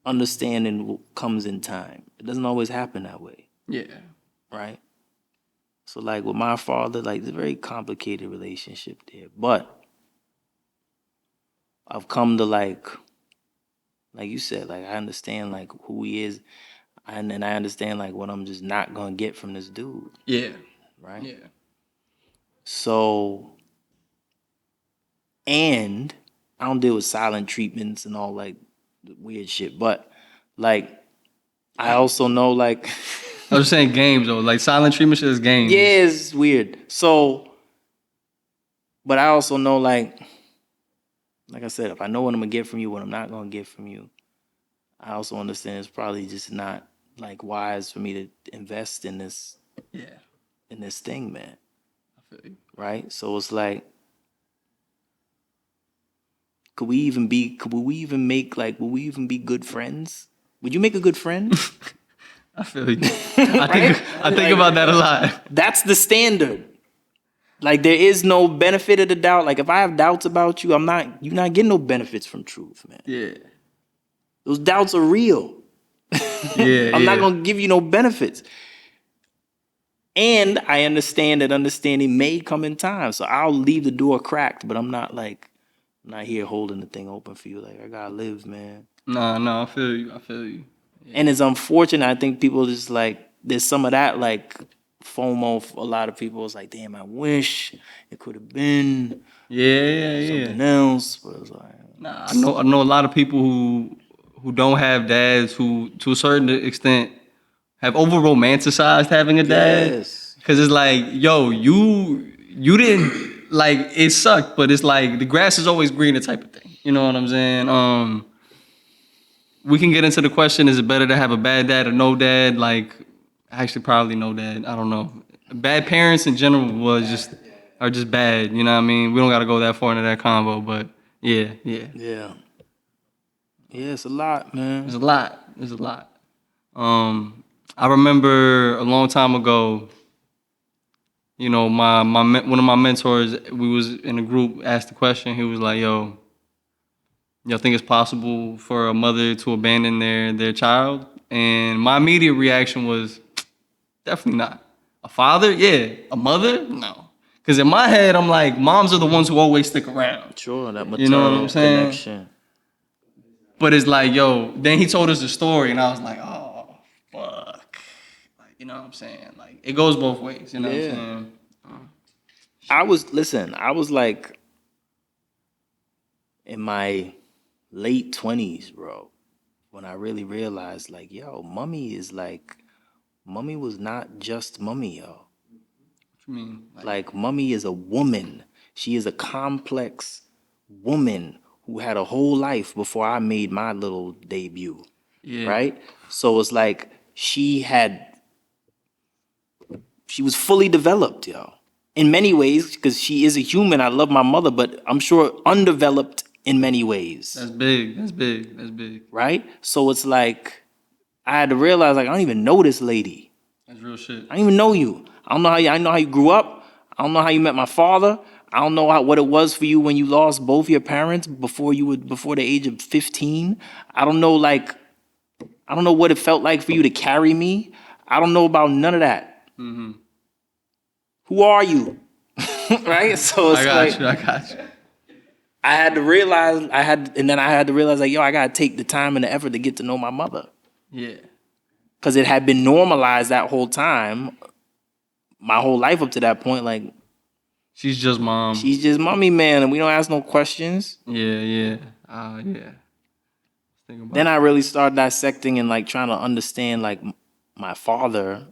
understanding comes in time. It doesn't always happen that way, Yeah. right? So like with my father, like it's a very complicated relationship there. But I've come to like you said, like I understand like who he is, and I understand like what I'm just not gonna get from this dude, Yeah. right? Yeah. So, and I don't deal with silent treatments and all like weird shit, but like I also know like I was just saying games though. Like silent treatment shit is games. yeah, it's weird. So, but I also know like I said, if I know what I'm gonna get from you, what I'm not gonna get from you, I also understand it's probably just not like wise for me to invest Yeah. in this thing, man. I feel you. Right? So it's like Could we even be good friends? Would you make a good friend? I feel you. Right? I think about that a lot. That's the standard. Like there is no benefit of the doubt. Like if I have doubts about you, you're not getting no benefits from truth, man. Yeah. Those doubts are real. Yeah. I'm not gonna give you no benefits. And I understand that understanding may come in time. So I'll leave the door cracked, but I'm not here holding the thing open for you. Like I gotta live, man. No, I feel you. Yeah. And it's unfortunate. I think people just like there's some of that like FOMO for a lot of people. It's like, damn, I wish it could have been something else. But it's like, Nah, I know a lot of people who don't have dads who, to a certain extent, have over romanticized having a dad. yes. Cause it's like, yo, you didn't like it sucked, but it's like the grass is always greener type of thing. You know what I'm saying? We can get into the question: is it better to have a bad dad or no dad? Like, actually, probably no dad. I don't know. Bad parents in general are just bad. You know what I mean? We don't got to go that far into that convo, but yeah. Yeah, it's a lot, man. There's a lot. I remember a long time ago, you know, one of my mentors, we was in a group, asked the question. He was like, "Yo, y'all think it's possible for a mother to abandon their child?" And my immediate reaction was, definitely not. A father, yeah. A mother, no. Because in my head, I'm like, moms are the ones who always stick around. Sure, that maternal You know what I'm saying? connection. But it's like, yo, then he told us the story, and I was like, oh, fuck. Like, you know what I'm saying? Like, it goes both ways, you know what I'm saying? I was like in my late 20s, bro, when I really realized, like, yo, mommy was not just mommy, yo. What you mean? Like, mommy is a woman. She is a complex woman who had a whole life before I made my little debut. Yeah. Right? So it's like she was fully developed, yo. In many ways, because she is a human. I love my mother, but I'm sure undeveloped in many ways. That's big. Right? So it's like I had to realize, like, I don't even know this lady. That's real shit. I don't even know you. I know how you grew up. I don't know how you met my father. I don't know what it was for you when you lost both your parents before the age of 15. I don't know what it felt like for you to carry me. I don't know about none of that. Mm-hmm. Who are you? Right? So it's I got you. I had to realize, like, yo, I gotta take the time and the effort to get to know my mother. Yeah. Because it had been normalized that whole time, my whole life up to that point, like, She's just mom. she's just mommy, man, and we don't ask no questions. Yeah. Then I really started dissecting and like trying to understand like my father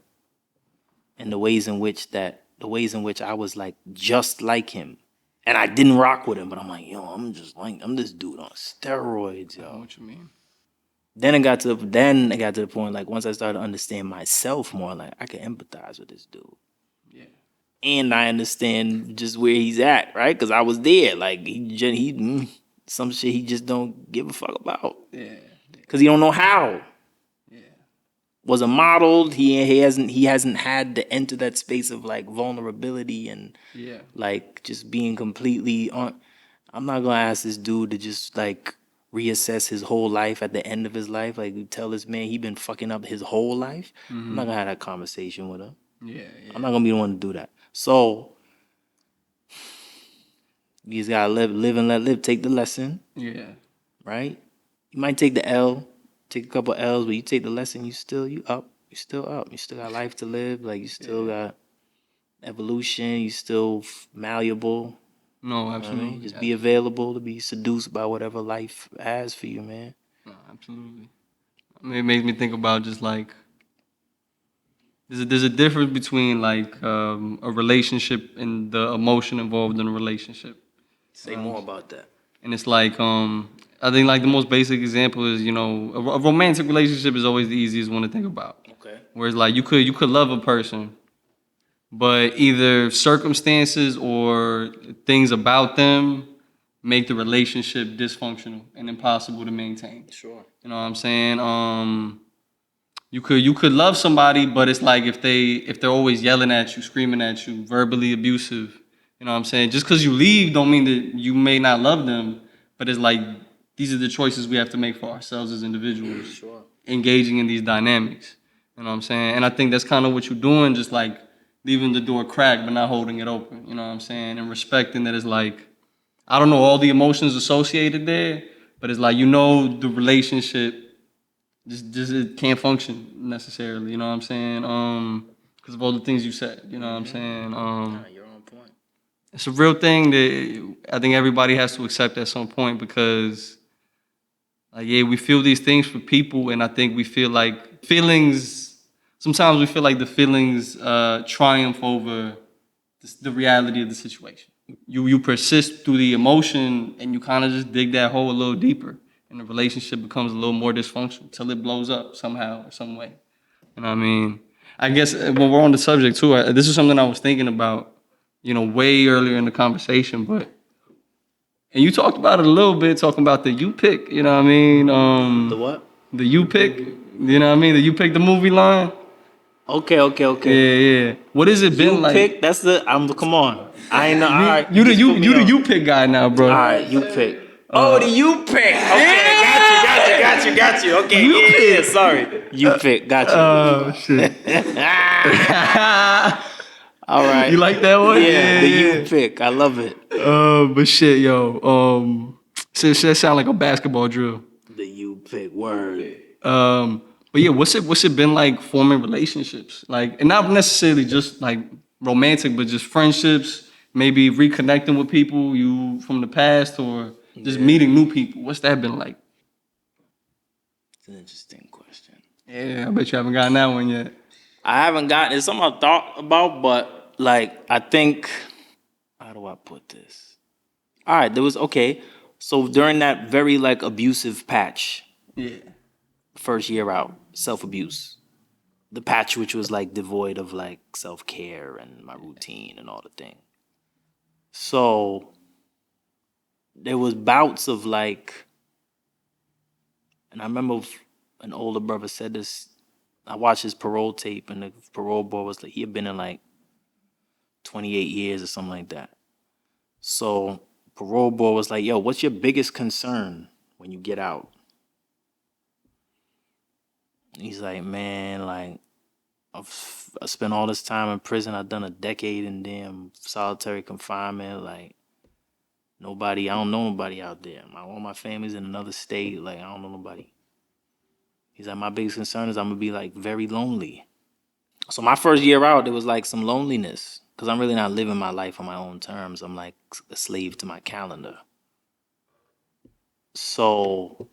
and the ways in which I was like just like him. And I didn't rock with him, but I'm like, yo, I'm this dude on steroids, yo. I know what you mean. Then it got to the point, like, once I started to understand myself more, like, I can empathize with this dude. Yeah. And I understand just where he's at, right? Because I was there. Like, some shit he just don't give a fuck about. Yeah. Because he don't know how. Yeah. Wasn't modeled. He hasn't had to enter that space of, like, vulnerability and, like, just being completely on. I'm not going to ask this dude to just, like, reassess his whole life at the end of his life. Like, you tell this man he been fucking up his whole life. Mm-hmm. I'm not gonna have that conversation with him. Yeah. I'm not gonna be the one to do that. So you just gotta live and let live. Take the lesson. Yeah. Right? You might take the L, take a couple L's, but you take the lesson, you still up. You still up. You still got life to live. Like, you still got evolution. You still malleable. No, absolutely. I mean, just be available to be seduced by whatever life has for you, man. No, absolutely. I mean, it makes me think about just like there's a difference between like a relationship and the emotion involved in a relationship. Say more about that. And it's like I think like the most basic example is, you know, a romantic relationship is always the easiest one to think about. Okay. Whereas like you could love a person, but either circumstances or things about them make the relationship dysfunctional and impossible to maintain. Sure. You know what I'm saying? You could love somebody, but it's like if they're always yelling at you, screaming at you, verbally abusive. You know what I'm saying? Just because you leave don't mean that you may not love them, but it's like these are the choices we have to make for ourselves as individuals. Sure. Engaging in these dynamics. You know what I'm saying? And I think that's kind of what you're doing, just like leaving the door cracked but not holding it open. You know what I'm saying? And respecting that it's like, I don't know all the emotions associated there, but it's like, the relationship just it can't function necessarily. You know what I'm saying? Because of all the things you said. You know what I'm saying? You're on point. It's a real thing that I think everybody has to accept at some point because, like, yeah, we feel these things for people, and I think we feel like feelings. Sometimes we feel like the feelings triumph over the reality of the situation. You persist through the emotion, and you kind of just dig that hole a little deeper, and the relationship becomes a little more dysfunctional till it blows up somehow or some way. You know what I mean? I guess when we're on the subject too, this is something I was thinking about, way earlier in the conversation, but. And you talked about it a little bit, talking about the you pick, you know what I mean? The what? The you pick, you know what I mean? The you pick the movie line. Okay. Yeah. What has it been You like? pick. That's the. Come on. I ain't know. All right. You the just put me on. you pick guy now, bro. All right. You pick. The you pick. Okay. Got you. Okay. You pick. Yeah. Sorry. You pick. Got you. Oh shit. All right. You like that one? Yeah. The you pick. I love it. But shit, yo. Shit sound like a basketball drill. The you pick word. But yeah, what's it been like forming relationships? Like, and not necessarily just like romantic, but just friendships, maybe reconnecting with people you from the past or just meeting new people. What's that been like? It's an interesting question. Yeah, I bet you haven't gotten that one yet. I haven't gotten. It's something I thought about, but like I think. How do I put this? All right, there was okay. So during that very like abusive patch, Yeah. first year out, self-abuse. The patch which was like devoid of like self-care and my routine and all the things. So there was bouts of like, and I remember an older brother said this. I watched his parole tape, and the parole board was like, he had been in like 28 years or something like that. So parole board was like, yo, what's your biggest concern when you get out? He's like, man, like, I spent all this time in prison. I've done a decade in damn solitary confinement. Like, I don't know nobody out there. All my family's in another state. Like, I don't know nobody. He's like, my biggest concern is I'm going to be, like, very lonely. So my first year out, there was, like, some loneliness. Because I'm really not living my life on my own terms. I'm, like, a slave to my calendar. So,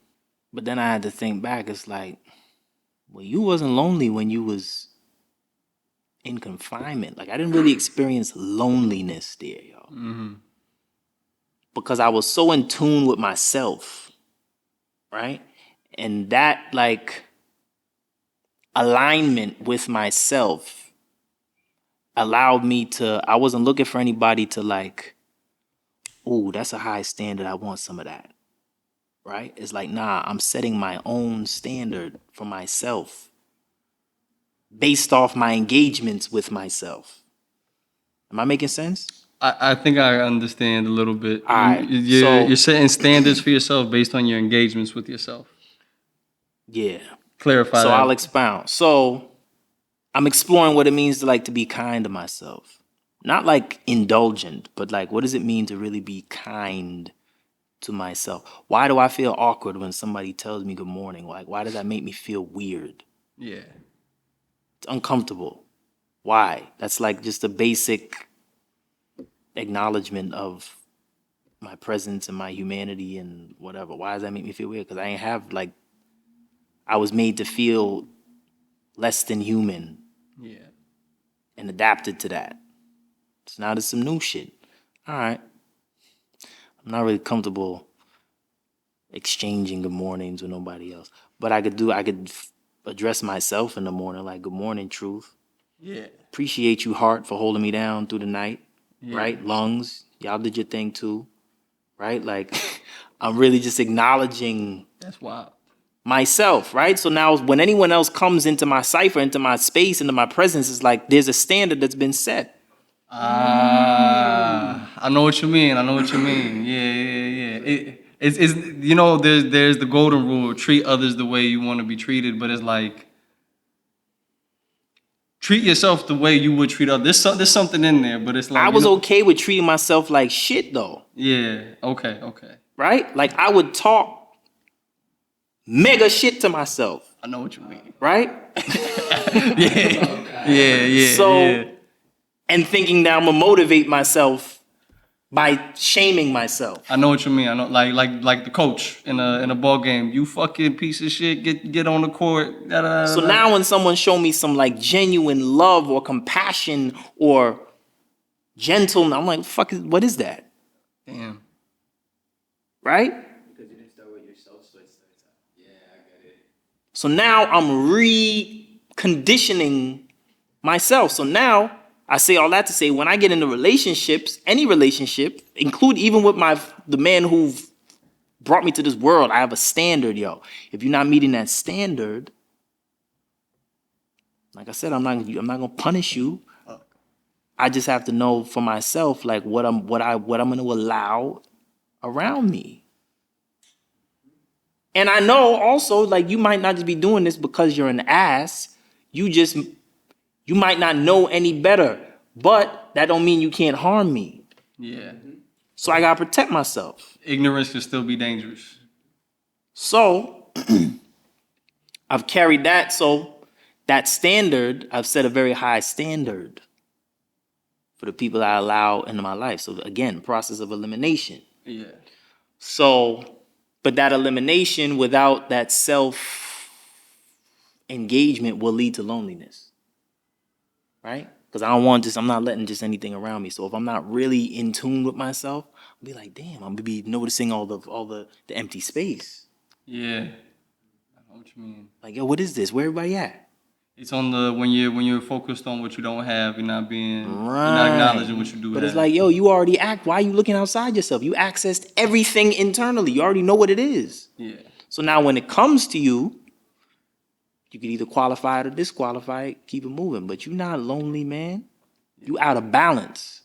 but then I had to think back. It's like, well, you wasn't lonely when you was in confinement. Like, I didn't really experience loneliness there, y'all. Mm-hmm. Because I was so in tune with myself, right? And that, like, alignment with myself allowed me to, I wasn't looking for anybody to, like, ooh, that's a high standard. I want some of that, right? It's like, nah, I'm setting my own standard for myself based off my engagements with myself. Am I making sense? I think I understand a little bit. All right, You're setting standards for yourself based on your engagements with yourself. Yeah. Clarify So that. I'll expound. So I'm exploring what it means to like to be kind to myself. Not like indulgent, but like what does it mean to really be kind to myself? Why do I feel awkward when somebody tells me good morning? Like, why does that make me feel weird? Yeah. It's uncomfortable. Why? That's like just a basic acknowledgement of my presence and my humanity and whatever. Why does that make me feel weird? Because I ain't have like, I was made to feel less than human. Yeah. And adapted to that. So now there's some new shit. All right. I'm not really comfortable exchanging good mornings with nobody else. But I could address myself in the morning like, good morning, truth. Yeah. Appreciate you, heart, for holding me down through the night. Yeah. Right? Lungs, y'all did your thing too. right? Like I'm really just acknowledging That's wild. myself, right? So now when anyone else comes into my cipher, into my space, into my presence, it's like there's a standard that's been set. I know what you mean. I know what you mean. Yeah. It's you know, there's the golden rule: treat others the way you want to be treated. But it's like treat yourself the way you would treat others. There's something in there, but it's like I was okay with treating myself like shit though. Yeah. Okay. Right? Like I would talk mega shit to myself. I know what you mean. Right? Yeah. So, and thinking that I'm gonna motivate myself by shaming myself. I know what you mean. I know, like the coach in a ball game. You fucking piece of shit. Get on the court. So now when someone show me some like genuine love or compassion or gentleness, I'm like, what is that? Damn. Right? Because you didn't start with yourself, so it starts out. Yeah, I get it. So now I'm reconditioning myself. So now I say all that to say when I get into relationships, any relationship, include even with the man who brought me to this world, I have a standard, yo. If you're not meeting that standard, like I said, I'm not gonna punish you. I just have to know for myself, like what I'm gonna allow around me. And I know also, like, you might not just be doing this because you're an ass. You might not know any better, but that don't mean you can't harm me. Yeah. So I gotta protect myself. Ignorance can still be dangerous. So I've carried that. So that standard, I've set a very high standard for the people I allow into my life. So again, process of elimination. Yeah. So, but that elimination without that self-engagement will lead to loneliness, right? Because I'm not letting just anything around me. So if I'm not really in tune with myself, I'll be like, damn, I'm gonna be noticing all the empty space. Yeah. I know what you mean. Like, yo, what is this? Where everybody at? It's on the when you're focused on what you don't have, you're not Right. acknowledging what you do. But it's like, yo, you already why are you looking outside yourself? You accessed everything internally. You already know what it is. Yeah. So now when it comes to you, you can either qualify it or disqualify it, keep it moving. But you're not lonely, man. You out of balance.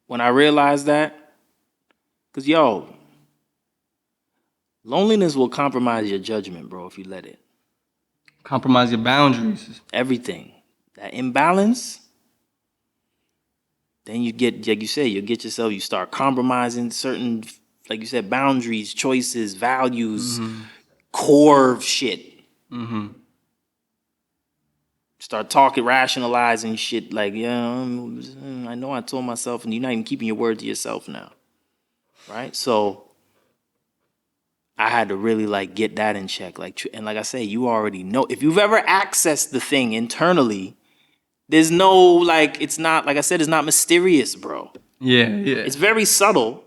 When I realized that, because yo, loneliness will compromise your judgment, bro, if you let it. Compromise your boundaries. Everything. That imbalance, then you get, like you said, you start compromising certain, like you said, boundaries, choices, values, core shit. Start talking, rationalizing shit like, yeah, I know I told myself, and you're not even keeping your word to yourself now. Right? So I had to really like get that in check. And like I say, you already know. If you've ever accessed the thing internally, there's no, like, it's not, like I said, it's not mysterious, bro. Yeah. It's very subtle,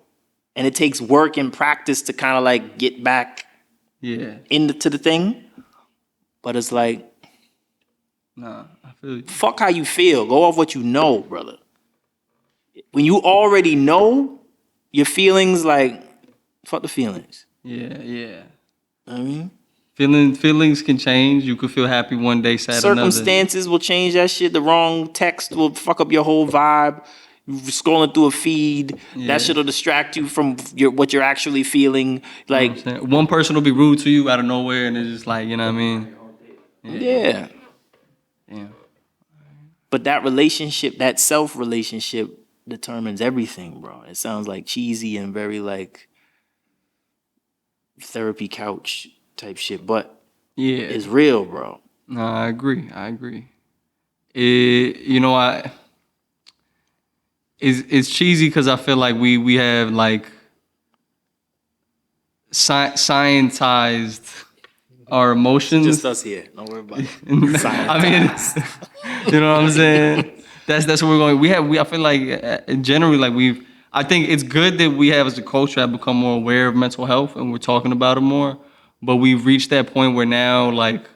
and it takes work and practice to kind of like get back into the thing. But it's like, nah, I feel you. Fuck how you feel. Go off what you know, brother. When you already know your feelings, like, fuck the feelings. Yeah. I mean, Feelings can change. You could feel happy one day, sad another. circumstances will change that shit. The wrong text will fuck up your whole vibe. You're scrolling through a feed. That shit will distract you from what you're actually feeling. Like, You know one person will be rude to you out of nowhere, and it's just like, you know what I mean? yeah. But that relationship, that self-relationship determines everything, bro. It sounds like cheesy and very like therapy couch type shit, but it's real, bro. No, I agree. It's cheesy because I feel like we have like scientized our emotions. Just us here. Don't worry about it. I mean, you know what I'm saying? That's where we're going. I feel like generally like I think it's good that we have as a culture have become more aware of mental health and we're talking about it more. But we've reached that point where now like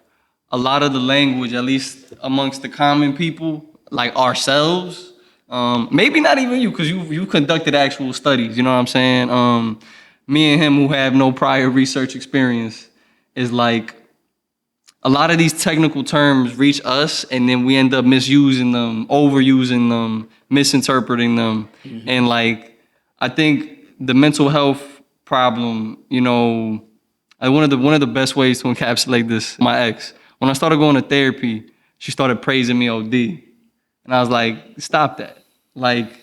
a lot of the language, at least amongst the common people, like ourselves, Maybe not even you, because you conducted actual studies. You know what I'm saying? Me and him, who have no prior research experience, is like a lot of these technical terms reach us, and then we end up misusing them, overusing them, misinterpreting them, and like I think the mental health problem, one of the best ways to encapsulate this, my ex, when I started going to therapy, she started praising me OD. And I was like, stop that. Like,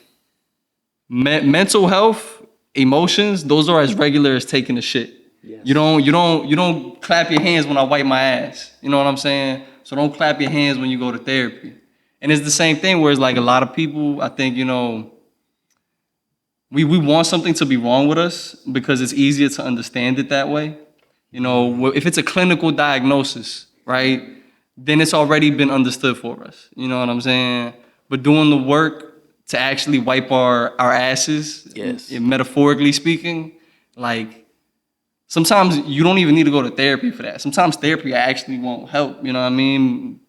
mental health, emotions, those are as regular as taking a shit. Yes. You don't clap your hands when I wipe my ass. You know what I'm saying? So don't clap your hands when you go to therapy. And it's the same thing where it's like a lot of people, I think, we want something to be wrong with us because it's easier to understand it that way. If it's a clinical diagnosis, right, then it's already been understood for us. You know what I'm saying? But doing the work to actually wipe our asses, Yes. metaphorically speaking, like sometimes you don't even need to go to therapy for that. Sometimes therapy actually won't help. You know what I mean?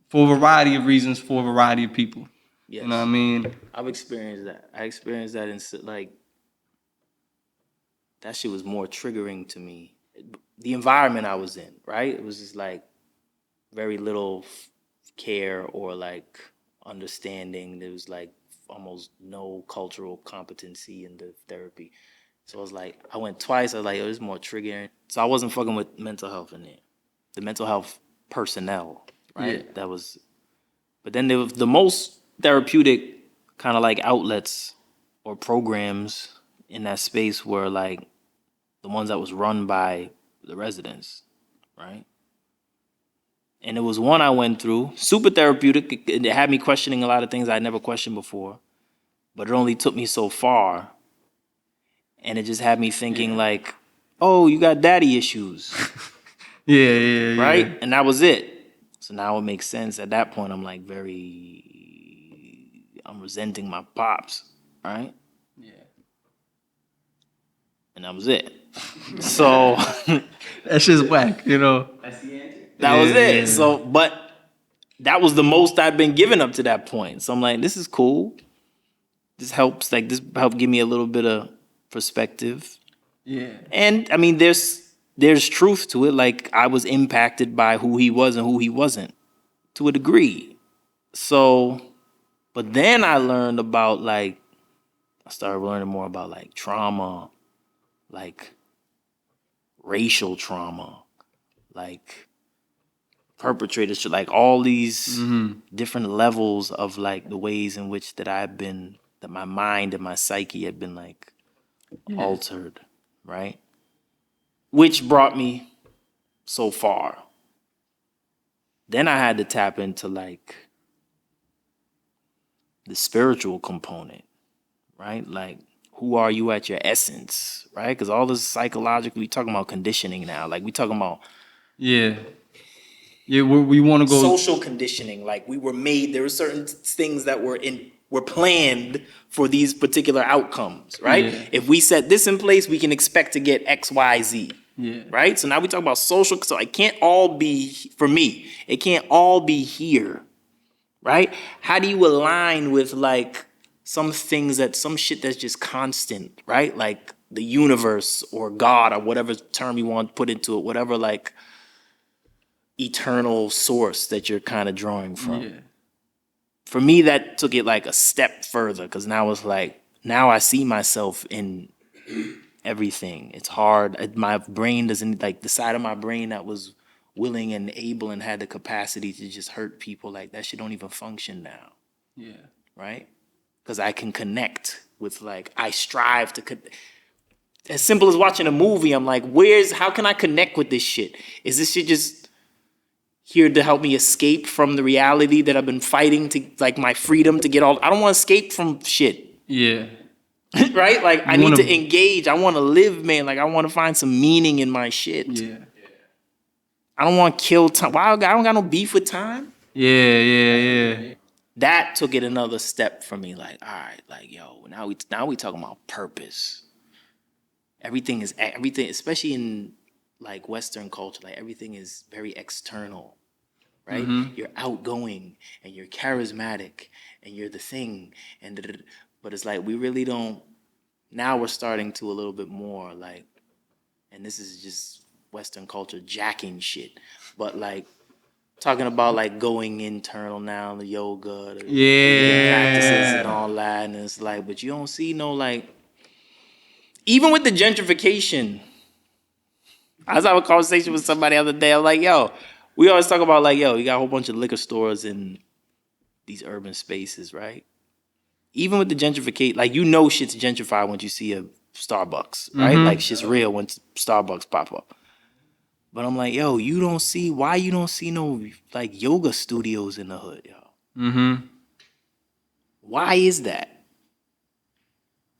For a variety of reasons, for a variety of people. Yes. You know what I mean? I've experienced that. I experienced that in like that shit was more triggering to me. The environment I was in, right? It was just like very little care or like understanding. There was like almost no cultural competency in the therapy. So I was like, I went twice. I was like, it was more triggering. So I wasn't fucking with mental health in there. The mental health personnel, right? Yeah. That was, but then there was the most therapeutic kind of like outlets or programs in that space were like the ones that was run by the residents, right? And it was one I went through, super therapeutic. It had me questioning a lot of things I'd never questioned before, but it only took me so far. And it just had me thinking like, oh, you got daddy issues, Yeah. right? And that was it. So now it makes sense. At that point, I'm like I'm resenting my pops, right? Yeah. And that was it. So That shit's whack, that's the answer. That was it. So, but that was the most I'd been given up to that point. So I'm like, this is cool. This helps. Like this helped give me a little bit of perspective. Yeah. And I mean, there's truth to it. Like I was impacted by who he was and who he wasn't to a degree. So, but then I learned about I started learning more about like trauma, like racial trauma, like perpetrators, like all these different levels of like the ways in which that my mind and my psyche had been like altered, right? Which brought me so far. Then I had to tap into like the spiritual component, right? Like, who are you at your essence, right? Because all this psychologically, we talking about conditioning now. Like, we talking about Yeah. Yeah, we want to go. social conditioning. Like, we were made. There were certain things that were planned for these particular outcomes, right? Yeah. If we set this in place, we can expect to get X, Y, Z. Yeah. Right? So now we talk about social. So it can't all be, for me, it can't all be here. Right? How do you align with like some shit that's just constant, right? Like the universe or God or whatever term you want to put into it, whatever like eternal source that you're kind of drawing from. Yeah. For me, that took it like a step further because now it's like, now I see myself in everything. It's hard. My brain doesn't, like the side of my brain that was willing and able and had the capacity to just hurt people, like that shit don't even function now. Yeah. Right? Because I can connect with like, I strive to as simple as watching a movie, I'm like, how can I connect with this shit? Is this shit just here to help me escape from the reality that I've been fighting to, like my freedom to get all, I don't want to escape from shit. Yeah. Right? Like I need to engage. I want to live, man. Like I want to find some meaning in my shit. Yeah. I don't want to kill time. Why? I don't got no beef with time. Yeah. That took it another step for me. Like, all right, like yo, now we talking about purpose. Everything, especially in like Western culture. Like everything is very external, right? You're outgoing and you're charismatic and you're the thing. But it's like we really don't. Now we're starting to a little bit more like, and this is just Western culture jacking shit, but like talking about like going internal now, the yoga, the breathing practices and all that, and it's like, but you don't see no like, even with the gentrification. I was having a conversation with somebody the other day. I'm like, yo, we always talk about like, yo, you got a whole bunch of liquor stores in these urban spaces, right? Even with the gentrification, like shit's gentrified once you see a Starbucks, right? Like shit's real when Starbucks pop up. But I'm like, yo, you don't see no like yoga studios in the hood, yo. Why is that?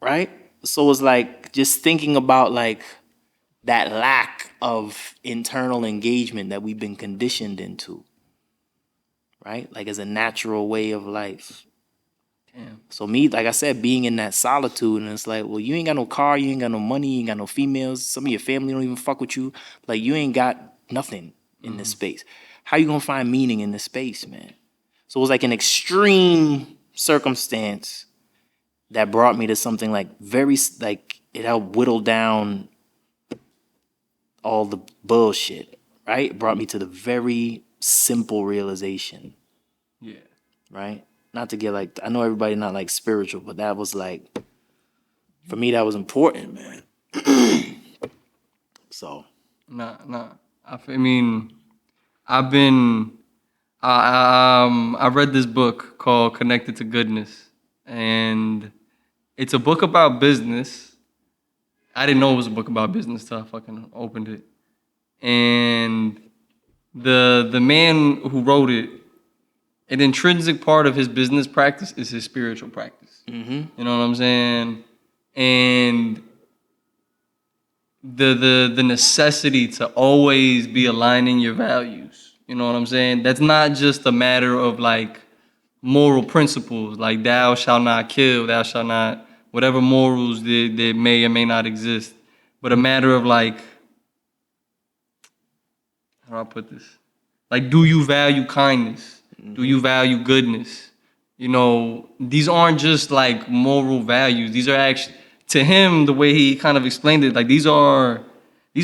Right? So it's like just thinking about like that lack of internal engagement that we've been conditioned into, right? Like as a natural way of life. Damn. So me, like I said, being in that solitude, and it's like, well, you ain't got no car, you ain't got no money, you ain't got no females. Some of your family don't even fuck with you. Like you ain't got nothing in this space. How you gonna find meaning in this space, man? So it was like an extreme circumstance that brought me to something like very like it helped whittle down all the bullshit, right? It brought me to the very simple realization. Yeah. Right? Not to get like, I know everybody not like spiritual, but that was like, for me, that was important, man. So. Nah. I mean, I've been, I read this book called Connected to Goodness, and it's a book about business. I didn't know it was a book about business till I fucking opened it. And the man who wrote it, an intrinsic part of his business practice is his spiritual practice. You know what I'm saying? And the necessity to always be aligning your values. You know what I'm saying? That's not just a matter of like moral principles, like thou shalt not kill, thou shalt not, whatever morals that may or may not exist, but a matter of like, how do I put this? Like, do you value kindness? Do you value goodness? You know, these aren't just like moral values. These are actually, to him, the way he kind of explained it, like these are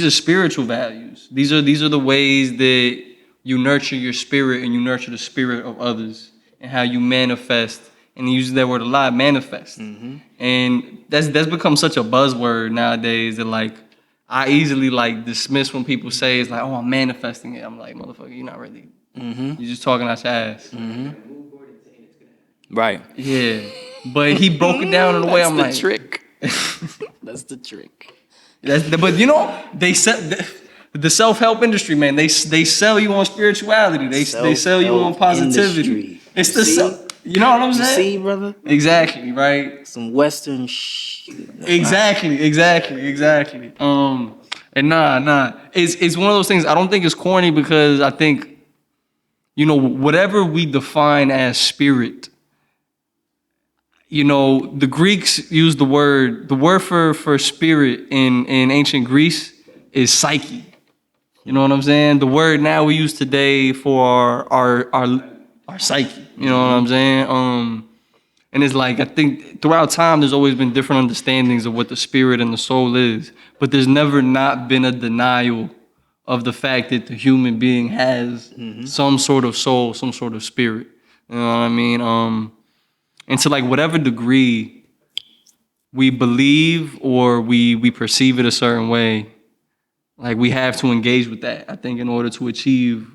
spiritual values. These are the ways that you nurture your spirit and you nurture the spirit of others, and how you manifest. And he uses that word a lot, manifest. And that's become such a buzzword nowadays that like I easily like dismiss when people say it's like, oh, I'm manifesting it. I'm like, motherfucker, you're not really. You're just talking out your ass. Right. Yeah. But he broke it down in a way I'm like. That's the trick. That's the trick. But you know, they said the self-help industry, man, they sell you on spirituality. They sell you on positivity. Industry. It's the you know what I'm saying? See, brother? Exactly, right? Some Western shit. Exactly. And nah. It's one of those things. I don't think it's corny because I think, you know, whatever we define as spirit, you know, the Greeks used the word for spirit in ancient Greece is psyche. You know what I'm saying? The word now we use today for our psyche. You know what I'm saying? And it's like, I think throughout time, there's always been different understandings of what the spirit and the soul is, but there's never not been a denial of the fact that the human being has some sort of soul, some sort of spirit. You know what I mean? And to like whatever degree we believe or we perceive it a certain way, like we have to engage with that, I think, in order to achieve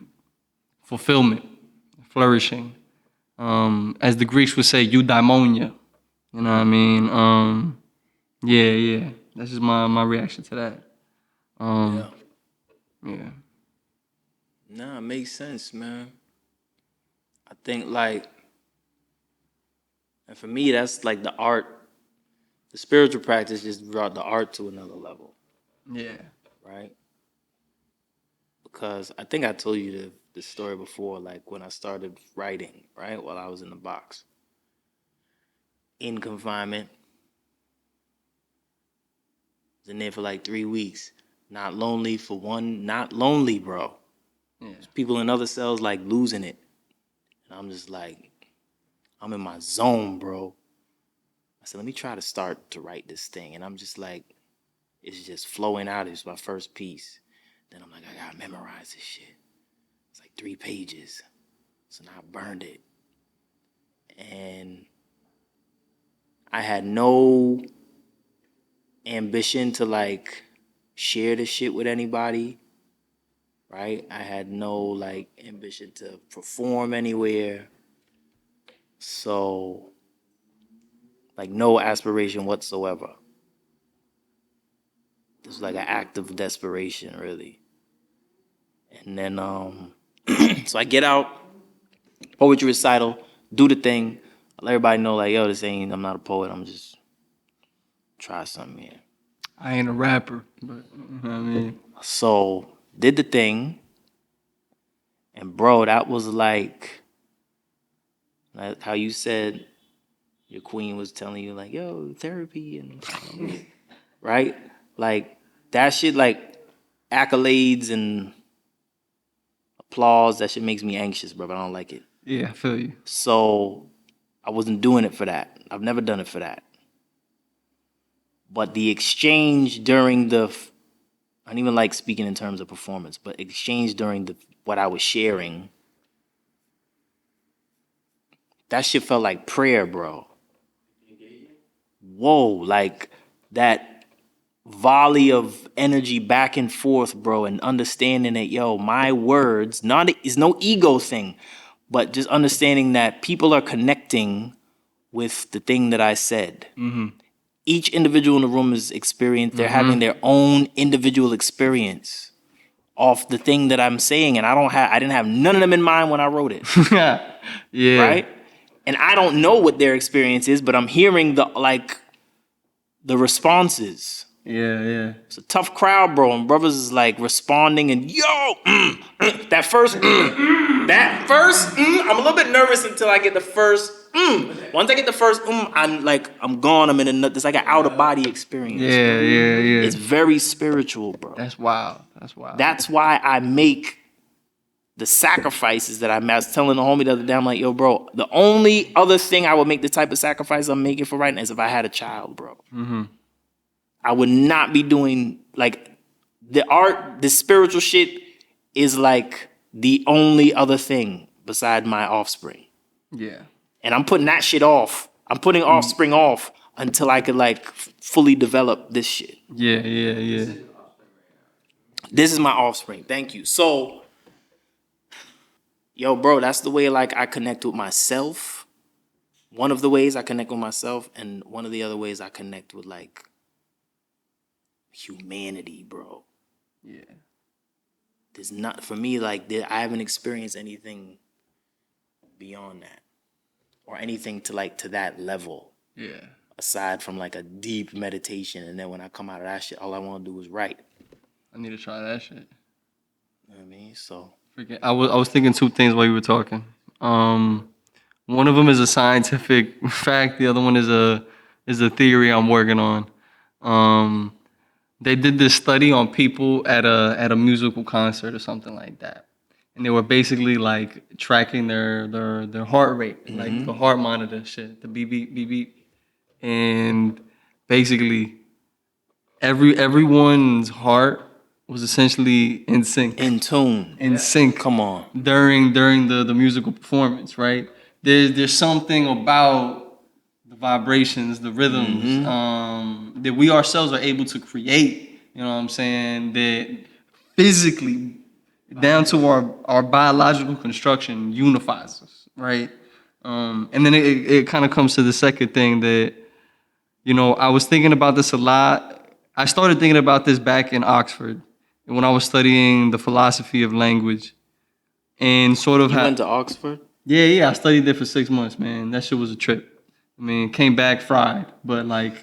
fulfillment, flourishing. As the Greeks would say, eudaimonia. You know what I mean? Yeah. That's just my reaction to that. Yeah. Nah, it makes sense, man. I think like, and for me, that's like the art. The spiritual practice just brought the art to another level, Yeah. right? Because I think I told you the story before, like when I started writing, right? While I was in the box. In confinement. Was in there for like 3 weeks. Not lonely, bro. Yeah. There's people in other cells like losing it. And I'm just like, I'm in my zone, bro. I said, let me try to start to write this thing. And I'm just like, it's just flowing out. It's my first piece. Then I'm like, I gotta memorize this shit. It's like 3 pages. So now I burned it. And I had no ambition to like share this shit with anybody, right? I had no like ambition to perform anywhere. So like no aspiration whatsoever. It was like an act of desperation, really. And then so I get out, poetry recital, do the thing, let everybody know like, yo, this ain't, I'm not a poet, I'm just try something here. I ain't a rapper, but you know what I mean. So did the thing, and bro, that was like how you said your queen was telling you like, yo, therapy and right? Like that shit, like accolades and applause, that shit makes me anxious, bro. I don't like it. Yeah, I feel you. So I wasn't doing it for that. I've never done it for that. But the exchange during I don't even like speaking in terms of performance, but exchange during what I was sharing, that shit felt like prayer, bro. Whoa, like that volley of energy back and forth, bro, and understanding that, yo, my words, not is no ego thing, but just understanding that people are connecting with the thing that I said. Mm-hmm. Each individual in the room is they're having their own individual experience off the thing that I'm saying, and I didn't have none of them in mind when I wrote it. Yeah. Right? And I don't know what their experience is, but I'm hearing the responses. Yeah. It's a tough crowd, bro, and brothers is like responding and that first I'm a little bit nervous until I get the first Once I get the first I'm gone. I'm in it's like an out of body experience. Yeah. It's very spiritual, bro. That's wild. That's why I make the sacrifices that I was telling the homie the other day. I'm like, yo, bro, the only other thing I would make the type of sacrifice I'm making for right now is if I had a child, bro. Mm-hmm. I would not be doing like the spiritual shit is like the only other thing beside my offspring. Yeah. And I'm putting that shit off. I'm putting offspring off until I could like fully develop this shit. Yeah. This is my offspring. Thank you. So, yo, bro, that's the way like I connect with myself. One of the ways I connect with myself, and one of the other ways I connect with like humanity, bro. Yeah. There's not for me like I haven't experienced anything beyond that, or anything to that level. Yeah. Aside from like a deep meditation, and then when I come out of that shit, all I want to do is write. I need to try that shit. You know what I mean? So I was thinking 2 things while you were talking. One of them is a scientific fact. The other one is a theory I'm working on. They did this study on people at a musical concert or something like that, and they were basically like tracking their heart rate, like the heart monitor shit, the beep beep beep beep, and basically everyone's heart was essentially in sync. in tune. In sync. Come on. During the musical performance, right? There's something about the vibrations, the rhythms, that we ourselves are able to create. You know what I'm saying? That physically, down to our biological construction, unifies us, right? And then it kind of comes to the second thing that, I was thinking about this a lot. I started thinking about this back in Oxford when I was studying the philosophy of language, and sort of You went to Oxford? Yeah, I studied there for 6 months, man. That shit was a trip. I mean, came back fried, but like,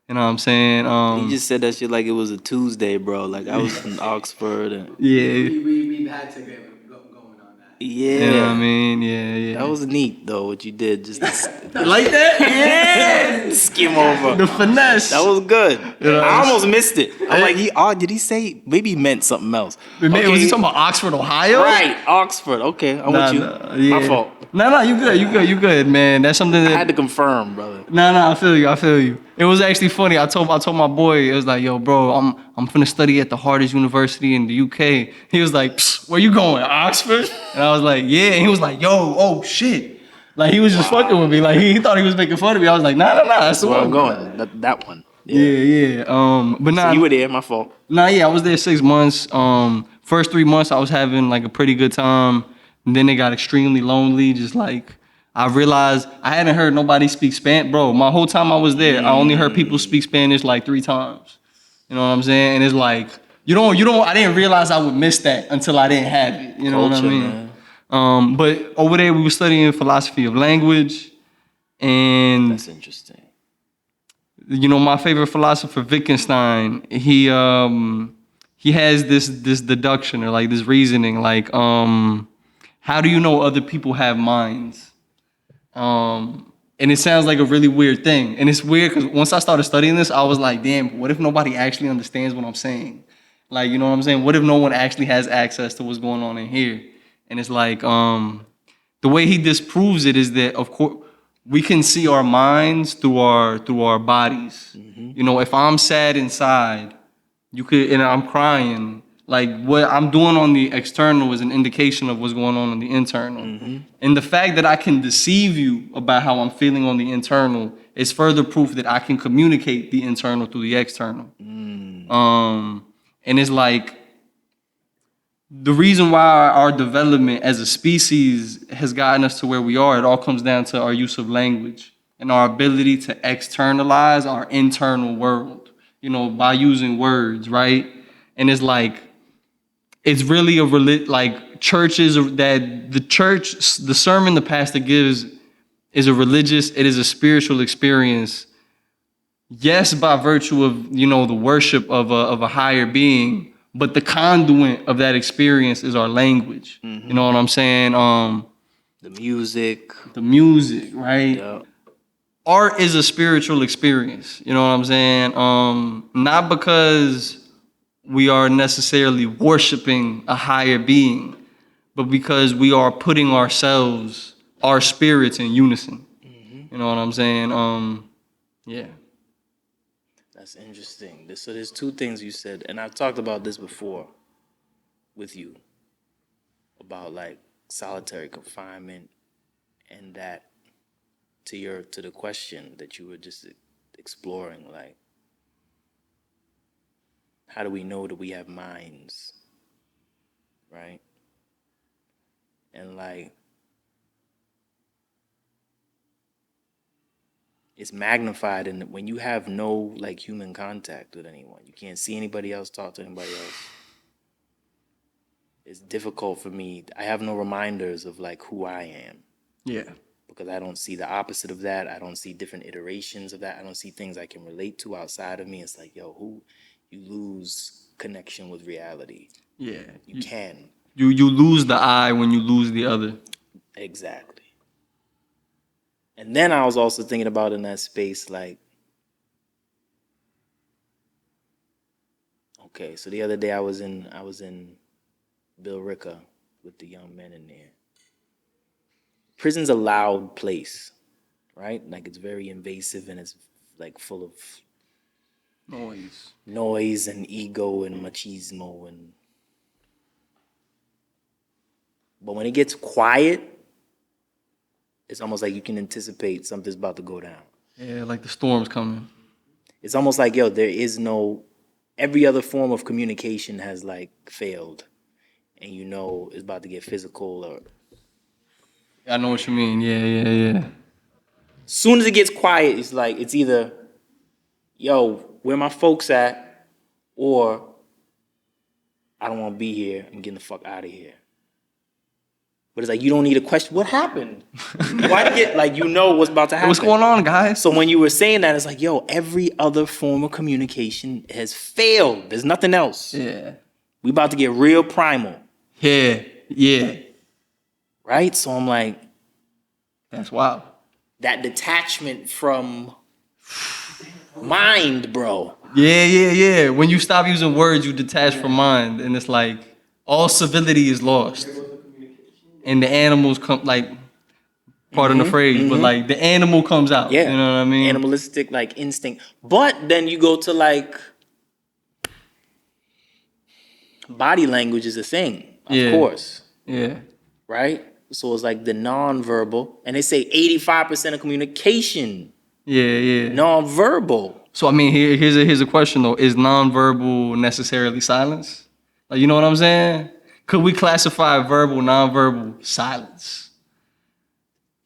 you know what I'm saying? You just said that shit like it was a Tuesday, bro. Like I was in Oxford. And Yeah. We've had to get going on that. Yeah. You know what I mean? Yeah. That was neat though. What you did, just like that? Yeah. skim over. The finesse. That was good. You know, I almost missed it. I'm like, did he say? Maybe he meant something else. Was he talking about Oxford, Ohio? Right, Oxford. Okay, I'm with you. Yeah. My fault. No, you good, man. That's something that I had to confirm, brother. I feel you. It was actually funny. I told my boy, it was like, yo, bro, I'm finna study at the hardest university in the UK. He was like, where you going, Oxford? And I was like, yeah. And he was like, yo, oh shit. Like he was just fucking with me. Like he thought he was making fun of me. I was like, nah, that's the Where one I'm going. That one. Yeah. But nah. So you were there, my fault. Nah, yeah, I was there 6 months. First 3 months I was having like a pretty good time. And then it got extremely lonely. Just like I realized I hadn't heard nobody speak Spanish. Bro, my whole time I was there, I only heard people speak Spanish like 3 times. You know what I'm saying? And it's like, I didn't realize I would miss that until I didn't have it. You know Culture, what I mean? But over there we were studying philosophy of language. And That's interesting. you know, my favorite philosopher, Wittgenstein, he has this deduction or like this reasoning, like, how do you know other people have minds? And it sounds like a really weird thing. And it's weird because once I started studying this, I was like, damn, what if nobody actually understands what I'm saying? Like, you know what I'm saying? What if no one actually has access to what's going on in here? And it's like, the way he disproves it is that, of course, we can see our minds through our bodies. Mm-hmm. You know, if I'm sad inside, and I'm crying, like what I'm doing on the external is an indication of what's going on the internal. Mm-hmm. And the fact that I can deceive you about how I'm feeling on the internal is further proof that I can communicate the internal through the external. And it's like, the reason why our development as a species has gotten us to where we are, it all comes down to our use of language and our ability to externalize our internal world, you know, by using words, right? And it's like, it's really like churches that the sermon the pastor gives is it is a spiritual experience. Yes, by virtue of, you know, the worship of a higher being, but the conduit of that experience is our language. Mm-hmm. You know what I'm saying? The music, right? Yeah. Art is a spiritual experience. You know what I'm saying? Not because we are necessarily worshiping a higher being, but because we are putting our spirits in unison. Mm-hmm. You know what I'm saying? Yeah. That's interesting. So there's 2 things you said, and I've talked about this before with you, about like solitary confinement, and that to the question that you were just exploring, like, how do we know that we have minds, right? And like, it's magnified in when you have no like human contact with anyone. You can't see anybody else, talk to anybody else. It's difficult for me. I have no reminders of like who I am. Yeah. Because I don't see the opposite of that. I don't see different iterations of that. I don't see things I can relate to outside of me. It's like, you lose connection with reality. Yeah. You can. You lose the I when you lose the other. Exactly. And then I was also thinking about in that space, like, okay, so the other day I was in Bill Ricker with the young men in there. Prison's a loud place, right? Like it's very invasive and it's like full of noise and ego and machismo but when it gets quiet, it's almost like you can anticipate something's about to go down. Yeah, like the storm's coming. It's almost like, there is every other form of communication has like failed. And it's about to get physical or... I know what you mean. Yeah. Soon as it gets quiet, it's like, it's either, where my folks at? Or, I don't want to be here. I'm getting the fuck out of here. But it's like, you don't need a question. What happened? Why get what's about to happen? What's going on, guys? So when you were saying that, it's like, every other form of communication has failed. There's nothing else. Yeah. We about to get real primal. Yeah. right? So I'm like, That's wild. that detachment from mind, bro. Yeah. When you stop using words, you detach from mind, and it's like all civility is lost, and the animals come like. Pardon the phrase, but like the animal comes out. Yeah. You know what I mean? Animalistic like instinct. But then you go to like body language is a thing, of Yeah. course, Yeah. right? So it's like the nonverbal, and they say 85% of communication Yeah. nonverbal. So I mean, here's a question though: is nonverbal necessarily silence? Like, you know what I'm saying? Could we classify verbal, nonverbal silence?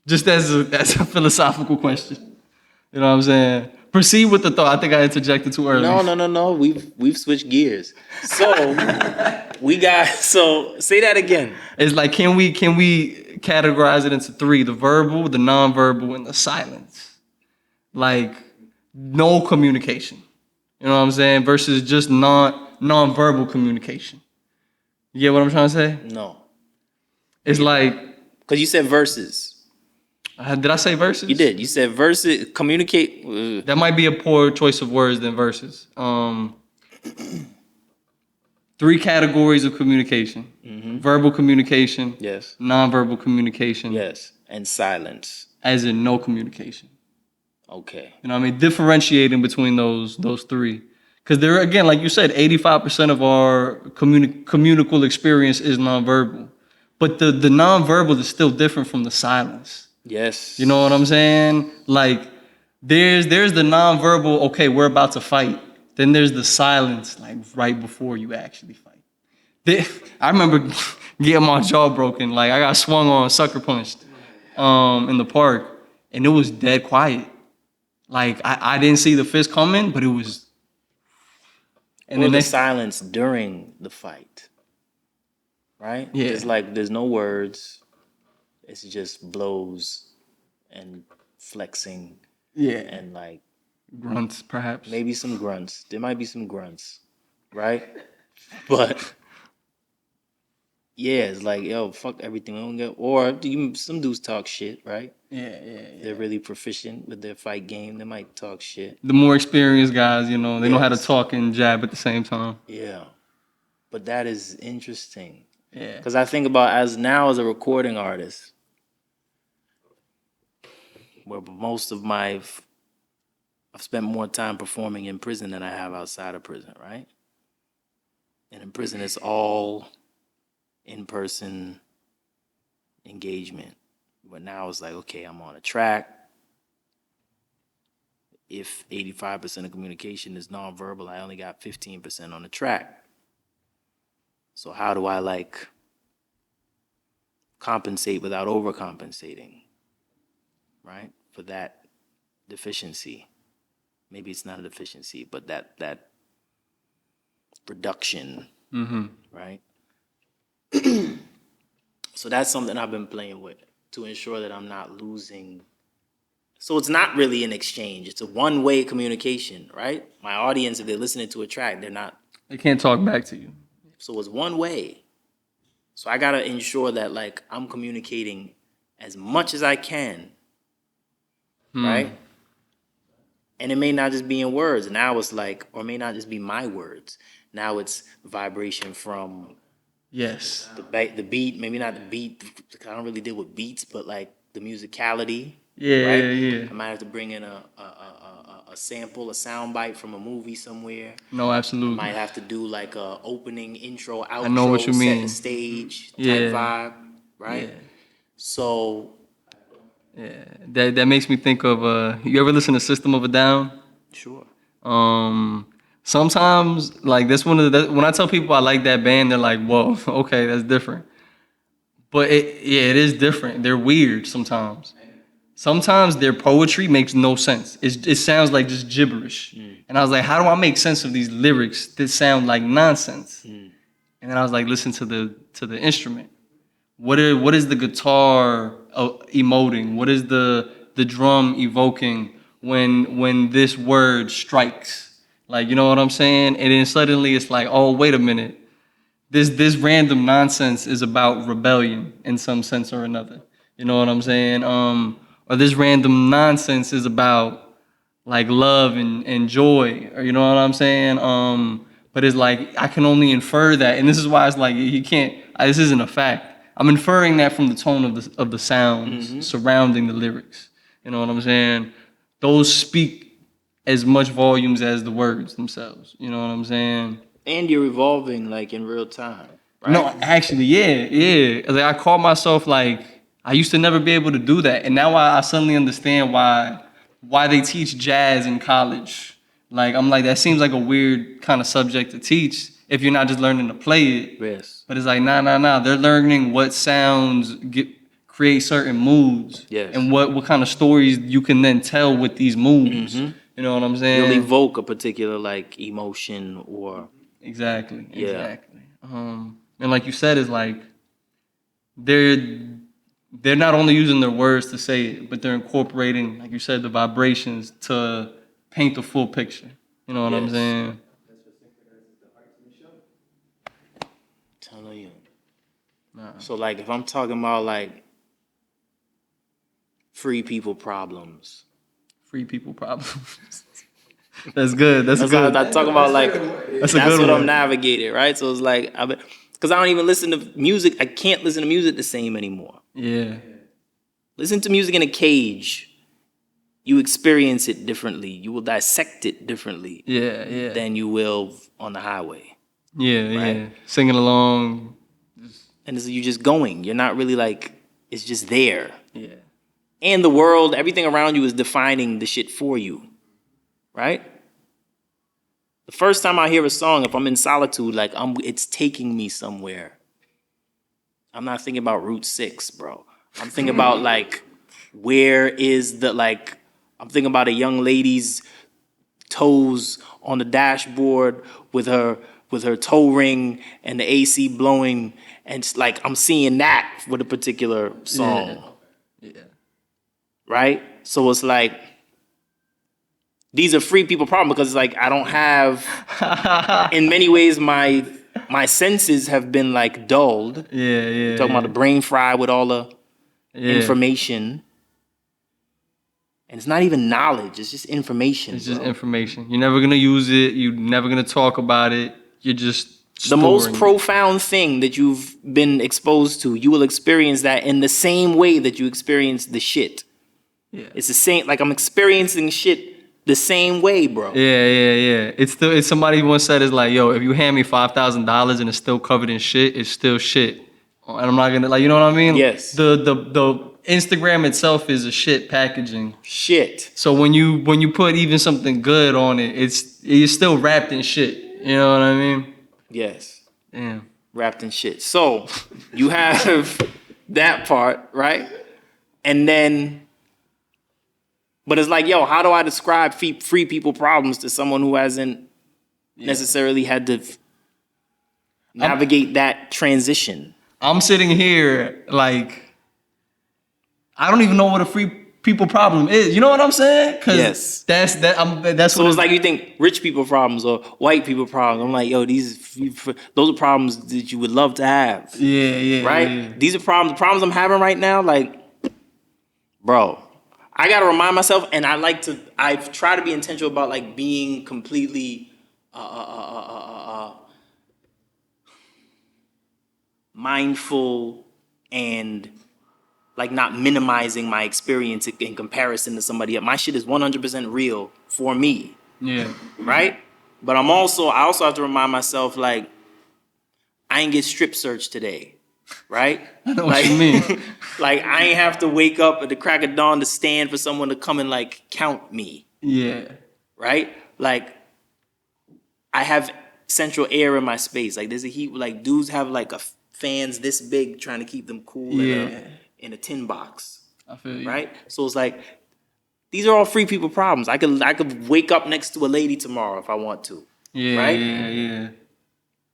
Just as a philosophical question. You know what I'm saying? Proceed with the thought. I think I interjected too early. No. We've switched gears. So we got so say that again. It's like, can we categorize it into three: the verbal, the nonverbal, and the silence? Like no communication. You know what I'm saying? Versus just nonverbal communication. You get what I'm trying to say? No. It's like, Because you said verses. did I say verses? You did. You said verses communicate. That might be a poor choice of words than verses. Three categories of communication: verbal communication, Yes. nonverbal communication, Yes. And silence. as in no communication. Okay. You know what I mean? Differentiating between those three. Because there, again, like you said, 85% of our communicable experience is nonverbal. But the nonverbal is still different from the silence. Yes. You know what I'm saying? Like, there's the nonverbal, okay, we're about to fight. Then there's the silence, like right before you actually fight. I remember getting my jaw broken. Like, I got swung on, sucker punched in the park, and it was dead quiet. Like, I didn't see the fist coming, but it was. And Or the the next, silence during the fight. Right? Yeah. There's no words. It's just blows and flexing yeah, and like grunts perhaps. maybe some grunts. There might be some grunts, right? But yeah, it's like, yo, fuck everything. We don't get, or some dudes talk shit, right? Yeah. They're really proficient with their fight game. They might talk shit. The more experienced guys, you know, they know how to Yes. talk and jab at the same time. Yeah. But that is interesting. Yeah. Because I think about as a recording artist, where most of I've spent more time performing in prison than I have outside of prison, right? And in prison, it's all in-person engagement. But now it's like, okay, I'm on a track. If 85% of communication is nonverbal, I only got 15% on the track. So how do I like compensate without overcompensating, right? For that deficiency. Maybe it's not a deficiency, but that reduction, right? So that's something I've been playing with to ensure that I'm not losing. So it's not really an exchange. It's a one-way communication, right? My audience, if they're listening to a track, they're not. They can't talk back to you. So it's one way. So I gotta ensure that like I'm communicating as much as I can, right? And it may not just be in words. Now it's like, or it may not just be my words. Now it's vibration from Yes. the beat. Maybe not the beat. I don't really deal with beats, but like the musicality. Yeah, right? yeah. I might have to bring in a sample, a sound bite from a movie somewhere. No, absolutely. Might have to do like a opening, intro, outro, I know what you set mean. the stage type Yeah. vibe, right? Yeah. So Yeah. That makes me think of you ever listen to System of a Down? sure. Sometimes like that's when I tell people I like that band, they're like, whoa, okay, that's different. But it is different. They're weird sometimes. Sometimes their poetry makes no sense. It sounds like just gibberish. And I was like, how do I make sense of these lyrics that sound like nonsense? And then I was like, listen to the instrument. What is the guitar emoting? What is the drum evoking when this word strikes? Like, you know what I'm saying? And then suddenly it's like, oh, wait a minute. this random nonsense is about rebellion in some sense or another. You know what I'm saying? Or this random nonsense is about like love and joy, or you know what I'm saying? But it's like I can only infer that, and this is why it's like you can't. This isn't a fact. I'm inferring that from the tone of the sounds surrounding the lyrics. You know what I'm saying? Those speak as much volumes as the words themselves. You know what I'm saying? And you're evolving like in real time, right? No, actually, yeah. Like I call myself like I used to never be able to do that, and now I suddenly understand why they teach jazz in college. Like I'm like that seems like a weird kind of subject to teach if you're not just learning to play it. Yes. But it's like nah. They're learning what sounds create certain moods, Yes. and what kind of stories you can then tell with these moods. Mhm. You know what I'm saying? You'll evoke a particular like emotion or Exactly. Yeah. Exactly. And like you said, is like they're not only using their words to say it, but they're incorporating, like you said, the vibrations to paint the full picture. You know what I'm Yes. saying? telling you. Nah. So like if I'm talking about like free people problems. Free people problems. That's good. That's That's good. what I talk about like That's a that's good what one. I'm navigating, right? So it's like because I don't even listen to music. I can't listen to music the same anymore. Yeah. Listen to music in a cage. You experience it differently. You will dissect it differently Yeah. than you will on the highway. Yeah. Right? Singing along. And you're just going. You're not really like, it's just there. Yeah. And the world, everything around you is defining the shit for you. Right? The first time I hear a song, if I'm in solitude, like it's taking me somewhere. I'm not thinking about Route 6, bro. I'm thinking about like, where is the like, I'm thinking about a young lady's toes on the dashboard with her toe ring and the AC blowing, and it's like I'm seeing that with a particular song. Yeah. Right? So it's like these are free people problems because it's like I don't have in many ways my senses have been like dulled. Yeah. Talking about the brain fried with all the information. And it's not even knowledge, it's just information. It's just bro. information. You're never gonna use it. You're never gonna talk about it. You're just The most storing it. profound thing that you've been exposed to, you will experience that in the same way that you experience the shit. Yeah. It's the same, like I'm experiencing shit the same way, bro. Yeah. It's somebody once said it's like, yo, if you hand me $5,000 and it's still covered in shit, it's still shit. And I'm not gonna like, you know what I mean? Yes. The Instagram itself is a shit packaging. Shit. So when you put even something good on it, you're still wrapped in shit. You know what I mean? Yes. Damn. Wrapped in shit. So you have that part, right? And then, but it's like, yo, how do I describe free people problems to someone who hasn't necessarily had to navigate that transition? I'm sitting here like I don't even know what a free people problem is. You know what I'm saying? Yes. That's So what it's like you think rich people problems or white people problems. I'm like, yo, those are problems that you would love to have. Yeah. Right? Yeah. These are problems. The problems I'm having right now, like, bro, I gotta remind myself, and I've tried to be intentional about like being completely mindful and like not minimizing my experience in comparison to somebody else. My shit is 100% real for me. Yeah. Right? But I also have to remind myself, like, I ain't get strip searched today. Right? I know what you mean. Like, I ain't have to wake up at the crack of dawn to stand for someone to come and like count me. Yeah. Right? Like, I have central air in my space. Like, there's a heat, like, dudes have like fans this big trying to keep them cool in a tin box. I feel you. Right? So it's like, these are all free people problems. I could wake up next to a lady tomorrow if I want to. Yeah. Right? Yeah.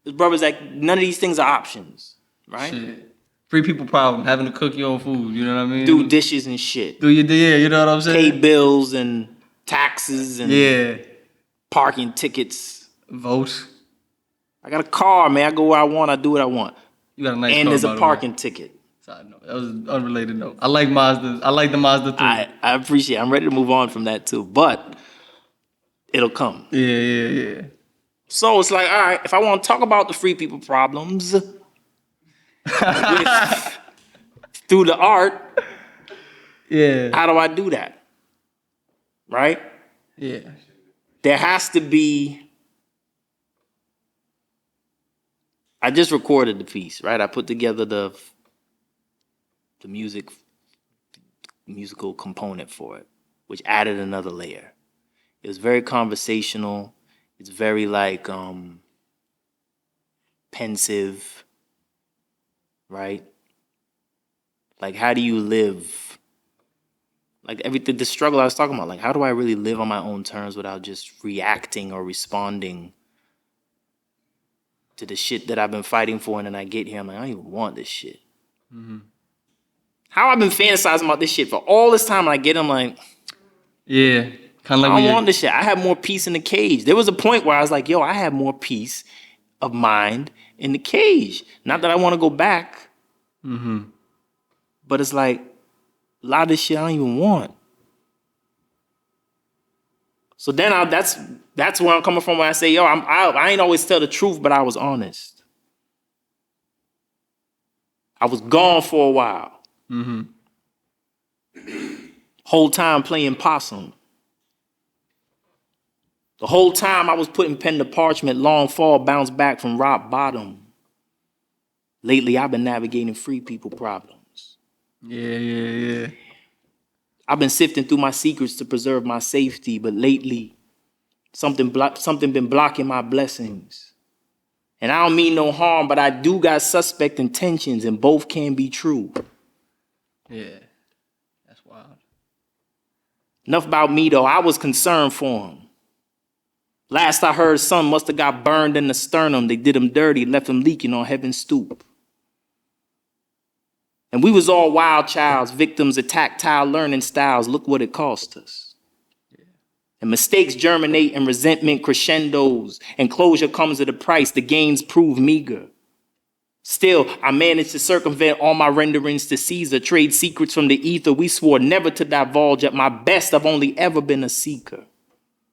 His brother's like, none of these things are options. Right? Shit. Free people problem, having to cook your own food, you know what I mean? Do dishes and shit. Yeah, you know what I'm saying? Pay bills and taxes and parking tickets. Vote. I got a car, man. I go where I want. I do what I want. You got a nice And car, there's by a the way. parking ticket. Side note. That was unrelated note. I like Mazda. I like the Mazda 3. I appreciate it. I'm ready to move on from that too. But it'll come. Yeah. So it's like, all right, if I want to talk about the free people problems through the art, Yeah. how do I do that? Right? Yeah. There has to be. I just recorded the piece, right? I put together the musical component for it, which added another layer. It was very conversational. It's very like pensive, right? Like, how do you live? Like everything, the struggle I was talking about. Like, how do I really live on my own terms without just reacting or responding to the shit that I've been fighting for, and then I get here, I'm like, I don't even want this shit. Mm-hmm. How I've been fantasizing about this shit for all this time, and I get, I'm like, yeah, kind of like I don't want this shit. I have more peace in the cage. There was a point where I was like, yo, I have more peace of mind in the cage. Not that I want to go back, but it's like a lot of this shit I don't even want. So then that's where I'm coming from when I say, yo, I ain't always tell the truth, but I was honest. I was gone for a while. Whole time playing possum. The whole time I was putting pen to parchment, long fall, bounce back from rock bottom. Lately, I've been navigating free people problems. Yeah. I've been sifting through my secrets to preserve my safety, but lately, something been blocking my blessings. And I don't mean no harm, but I do got suspect intentions, and both can be true. Yeah. That's wild. Enough about me, though. I was concerned for him. Last I heard, son must have got burned in the sternum. They did him dirty, left him leaking on heaven's stoop. And we was all wild childs, victims of tactile learning styles. Look what it cost us. Yeah. And mistakes germinate and resentment crescendos. And closure comes at a price. The gains prove meager. Still, I managed to circumvent all my renderings to Caesar. Trade secrets from the ether. We swore never to divulge. At my best, I've only ever been a seeker.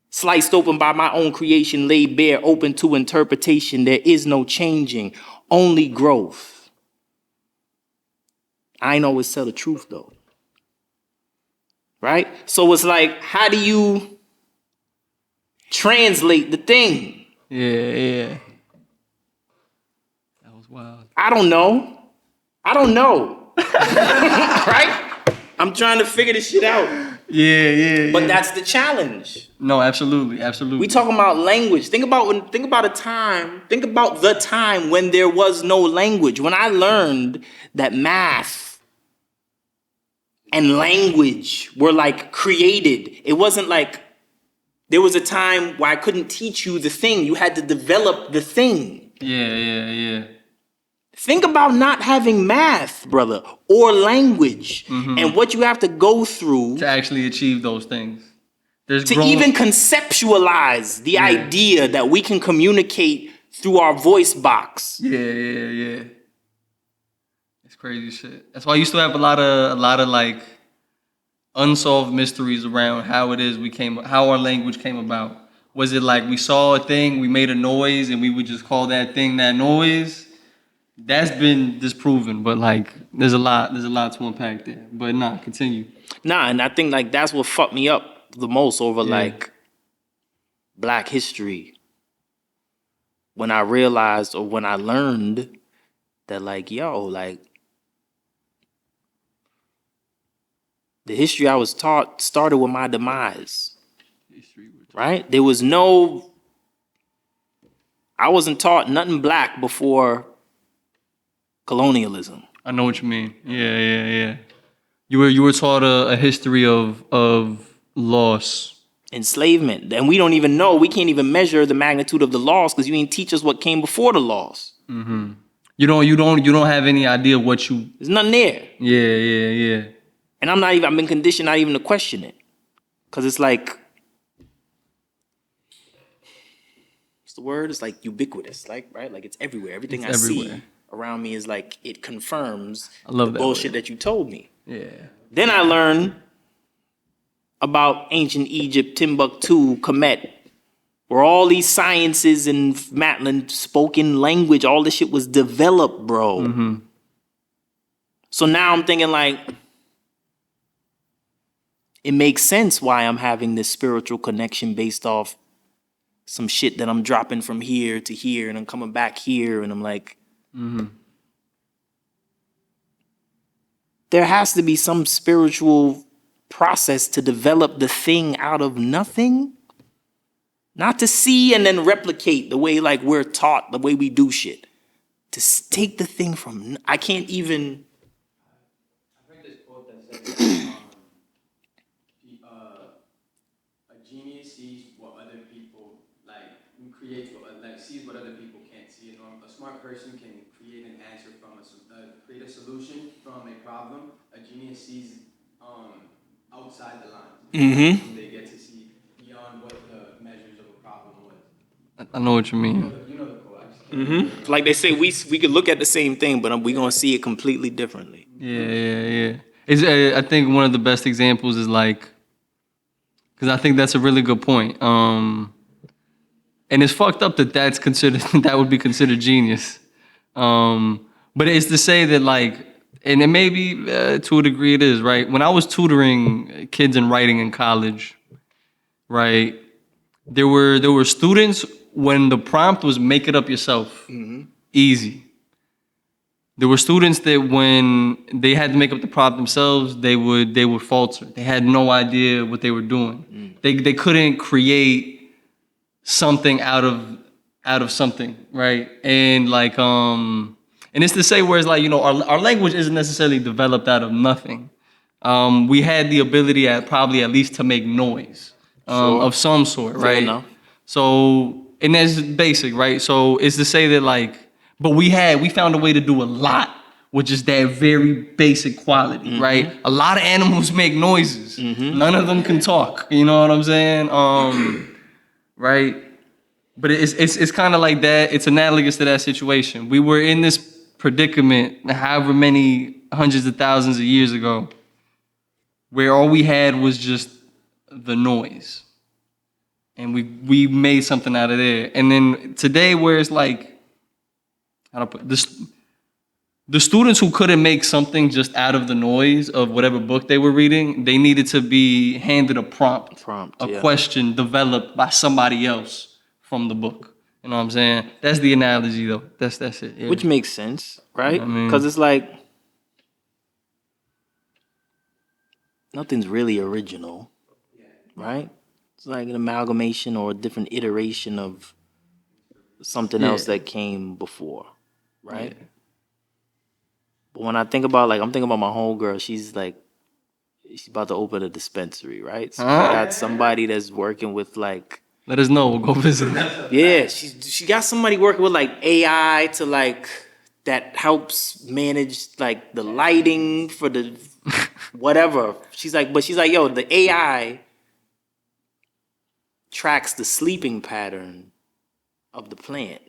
Sliced open by my own creation, laid bare, open to interpretation. There is no changing, only growth. I ain't always tell the truth, though. Right? So it's like, how do you translate the thing? Yeah. That was wild. I don't know. Right? I'm trying to figure this shit out. Yeah. But that's the challenge. No, absolutely. We talking about language. Think about the time when there was no language. When I learned that math and language were like created. It wasn't like there was a time where I couldn't teach you the thing. You had to develop the thing. Yeah. Think about not having math, brother, or language, and what you have to go through to actually achieve those things. Even conceptualize the idea that we can communicate through our voice box. Yeah. It's crazy shit. That's why I used to have a lot of like unsolved mysteries around how our language came about. Was it like we saw a thing, we made a noise, and we would just call that thing that noise? That's been disproven, but like there's a lot to unpack there. But continue. And I think like that's what fucked me up the most over like Black history. When I realized or when I learned that like, the history I was taught started with my demise. Right? I wasn't taught nothing Black before colonialism. I know what you mean. Yeah. You were taught a history of loss, enslavement, and we don't even know. We can't even measure the magnitude of the loss because you didn't teach us what came before the loss. Mm-hmm. You don't have any idea what you. There's nothing there. Yeah. And I've been conditioned not even to question it, because it's like the word? It's like ubiquitous, like, right? Like it's everywhere. Everything It's I everywhere. see around me is like it confirms I love the that bullshit word. that you told me. Yeah. Then I learned about ancient Egypt, Timbuktu, Kemet, where all these sciences and Matlin spoken language, all this shit was developed, bro. Mm-hmm. So now I'm thinking like, it makes sense why I'm having this spiritual connection based off some shit that I'm dropping from here to here and I'm coming back here and I'm like, there has to be some spiritual process to develop the thing out of nothing. Not to see and then replicate the way like we're taught, the way we do shit. To take the thing from, I can't even. I heard this quote that says, a genius sees what other people creates sees what other people can't see. A smart person can create an answer from create a solution from a problem. A genius sees outside the lines. They get to see beyond what the measures of a problem was. I know what you mean. You know the quote. I just can't Like they say, we could look at the same thing, but we're gonna see it completely differently. Yeah. I think one of the best examples is like, because I think that's a really good point. And it's fucked up that that's considered that would be considered genius. But it's to say that like, and it may be to a degree it is, right? When I was tutoring kids in writing in college, right, there were students when the prompt was make it up yourself, easy. There were students that when they had to make up the prompt themselves, they would falter. They had no idea what they were doing. They couldn't create something out of something, right? And like and it's to say whereas like our language isn't necessarily developed out of nothing. We had the ability probably at least to make noise Sure. of some sort, Fair right? enough. So and that's basic, right? So it's to say that like, but we found a way to do a lot with just that very basic quality, right? A lot of animals make noises. None of them can talk. You know what I'm saying? Right? But it's kind of like that. It's analogous to that situation. We were in this predicament, however many hundreds of thousands of years ago, where all we had was just the noise, and we made something out of there. And then today, where it's like, how do I put this? The students who couldn't make something just out of the noise of whatever book they were reading, they needed to be handed a prompt, Yeah. question developed by somebody else from the book. You know what I'm saying? That's the analogy, though. That's it. Yeah. Which makes sense, right? You know what I mean? Because it's like nothing's really original, right? It's like an amalgamation or a different iteration of something else that came before, right? Yeah. But when I think about I'm thinking about my homegirl. She's about to open a dispensary, right? So she got somebody that's working with like. Let us know. We'll go visit. Yeah, she got somebody working with like AI to like that helps manage like the lighting for the whatever. She's like, yo, the AI tracks the sleeping pattern of the plant,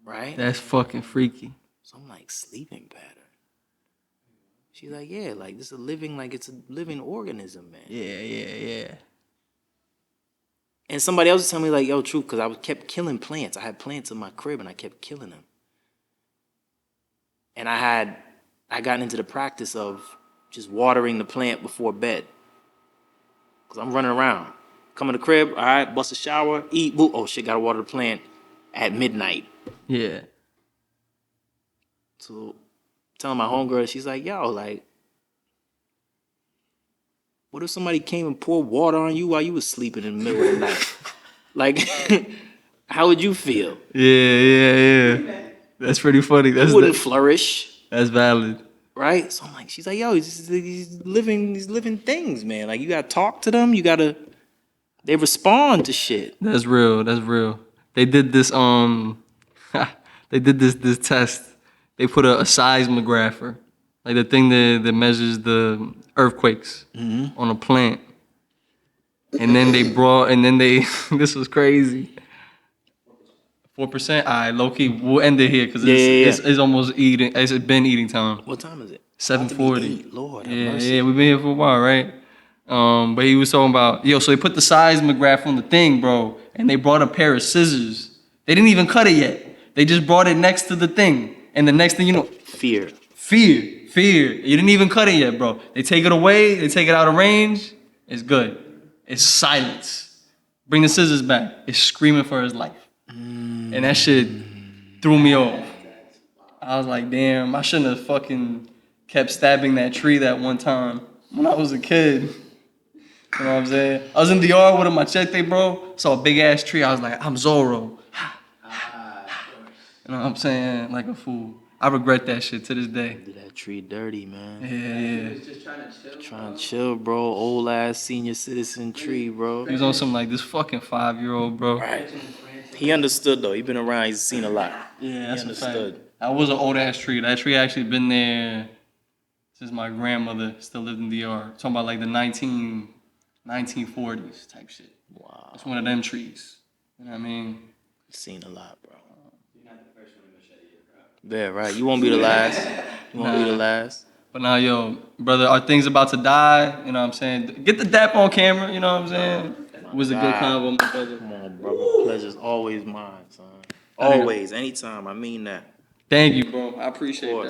right? That's fucking freaky. So I'm like, sleeping pattern. She's like, yeah, like it's a living organism, man. Yeah. And somebody else was telling me like, yo, true, because I kept killing plants. I had plants in my crib and I kept killing them. And I gotten into the practice of just watering the plant before bed. Because I'm running around. Come in the crib, all right, bust a shower, eat, boo. Oh shit, gotta water the plant at midnight. Yeah. So telling my homegirl, she's like, yo, like, what if somebody came and poured water on you while you was sleeping in the middle of the night? Like, how would you feel? Yeah. That's pretty funny. You wouldn't flourish. That's valid. Right? So I'm like, she's like, yo, these living things, man. Like, you gotta talk to them. They respond to shit. That's real. They did this this test. They put a seismographer, like the thing that measures the earthquakes on a plant. And then they this was crazy. 4%. All right, low key. We'll end it here because Yeah. it's almost eating. It's been eating time. What time is it? 7:40. Lord have Yeah, mercy. yeah, we've been here for a while, right? But he was talking about, so they put the seismograph on the thing, bro, and they brought a pair of scissors. They didn't even cut it yet. They just brought it next to the thing, and the next thing you know, Fear. fear. You didn't even cut it yet, bro. They take it away, they take it out of range. It's good. It's silence. Bring the scissors back. It's screaming for his life, and that shit threw me off. I was like, damn, I shouldn't have fucking kept stabbing that tree that one time when I was a kid. You know what I'm saying? I was in the yard with a machete, bro. Saw a big ass tree. I was like, I'm Zorro. You know what I'm saying? Like a fool. I regret that shit to this day. Did that tree dirty, man. Yeah. Just trying to chill. Trying to chill, bro. Old ass senior citizen tree, bro. He was on some like this fucking 5-year-old, bro. Right. He understood though. He been around. He's seen a lot. Yeah, that's he a fact. understood. That was an old ass tree. That tree actually been there since my grandmother still lived in DR. Talking about like the 1940s type shit. Wow. It's one of them trees. You know what I mean? Seen a lot, bro. You're not the first one to machete it, bro. Yeah, right. You won't be the last. You won't be the last. But now, yo, brother, are things about to die? You know what I'm saying? Get the dap on camera, you know what I'm saying? It was a good convo, my brother. Come on, brother. Pleasure's always mine, son. Always, anytime. I mean that. Thank you, bro. I appreciate Of course. that.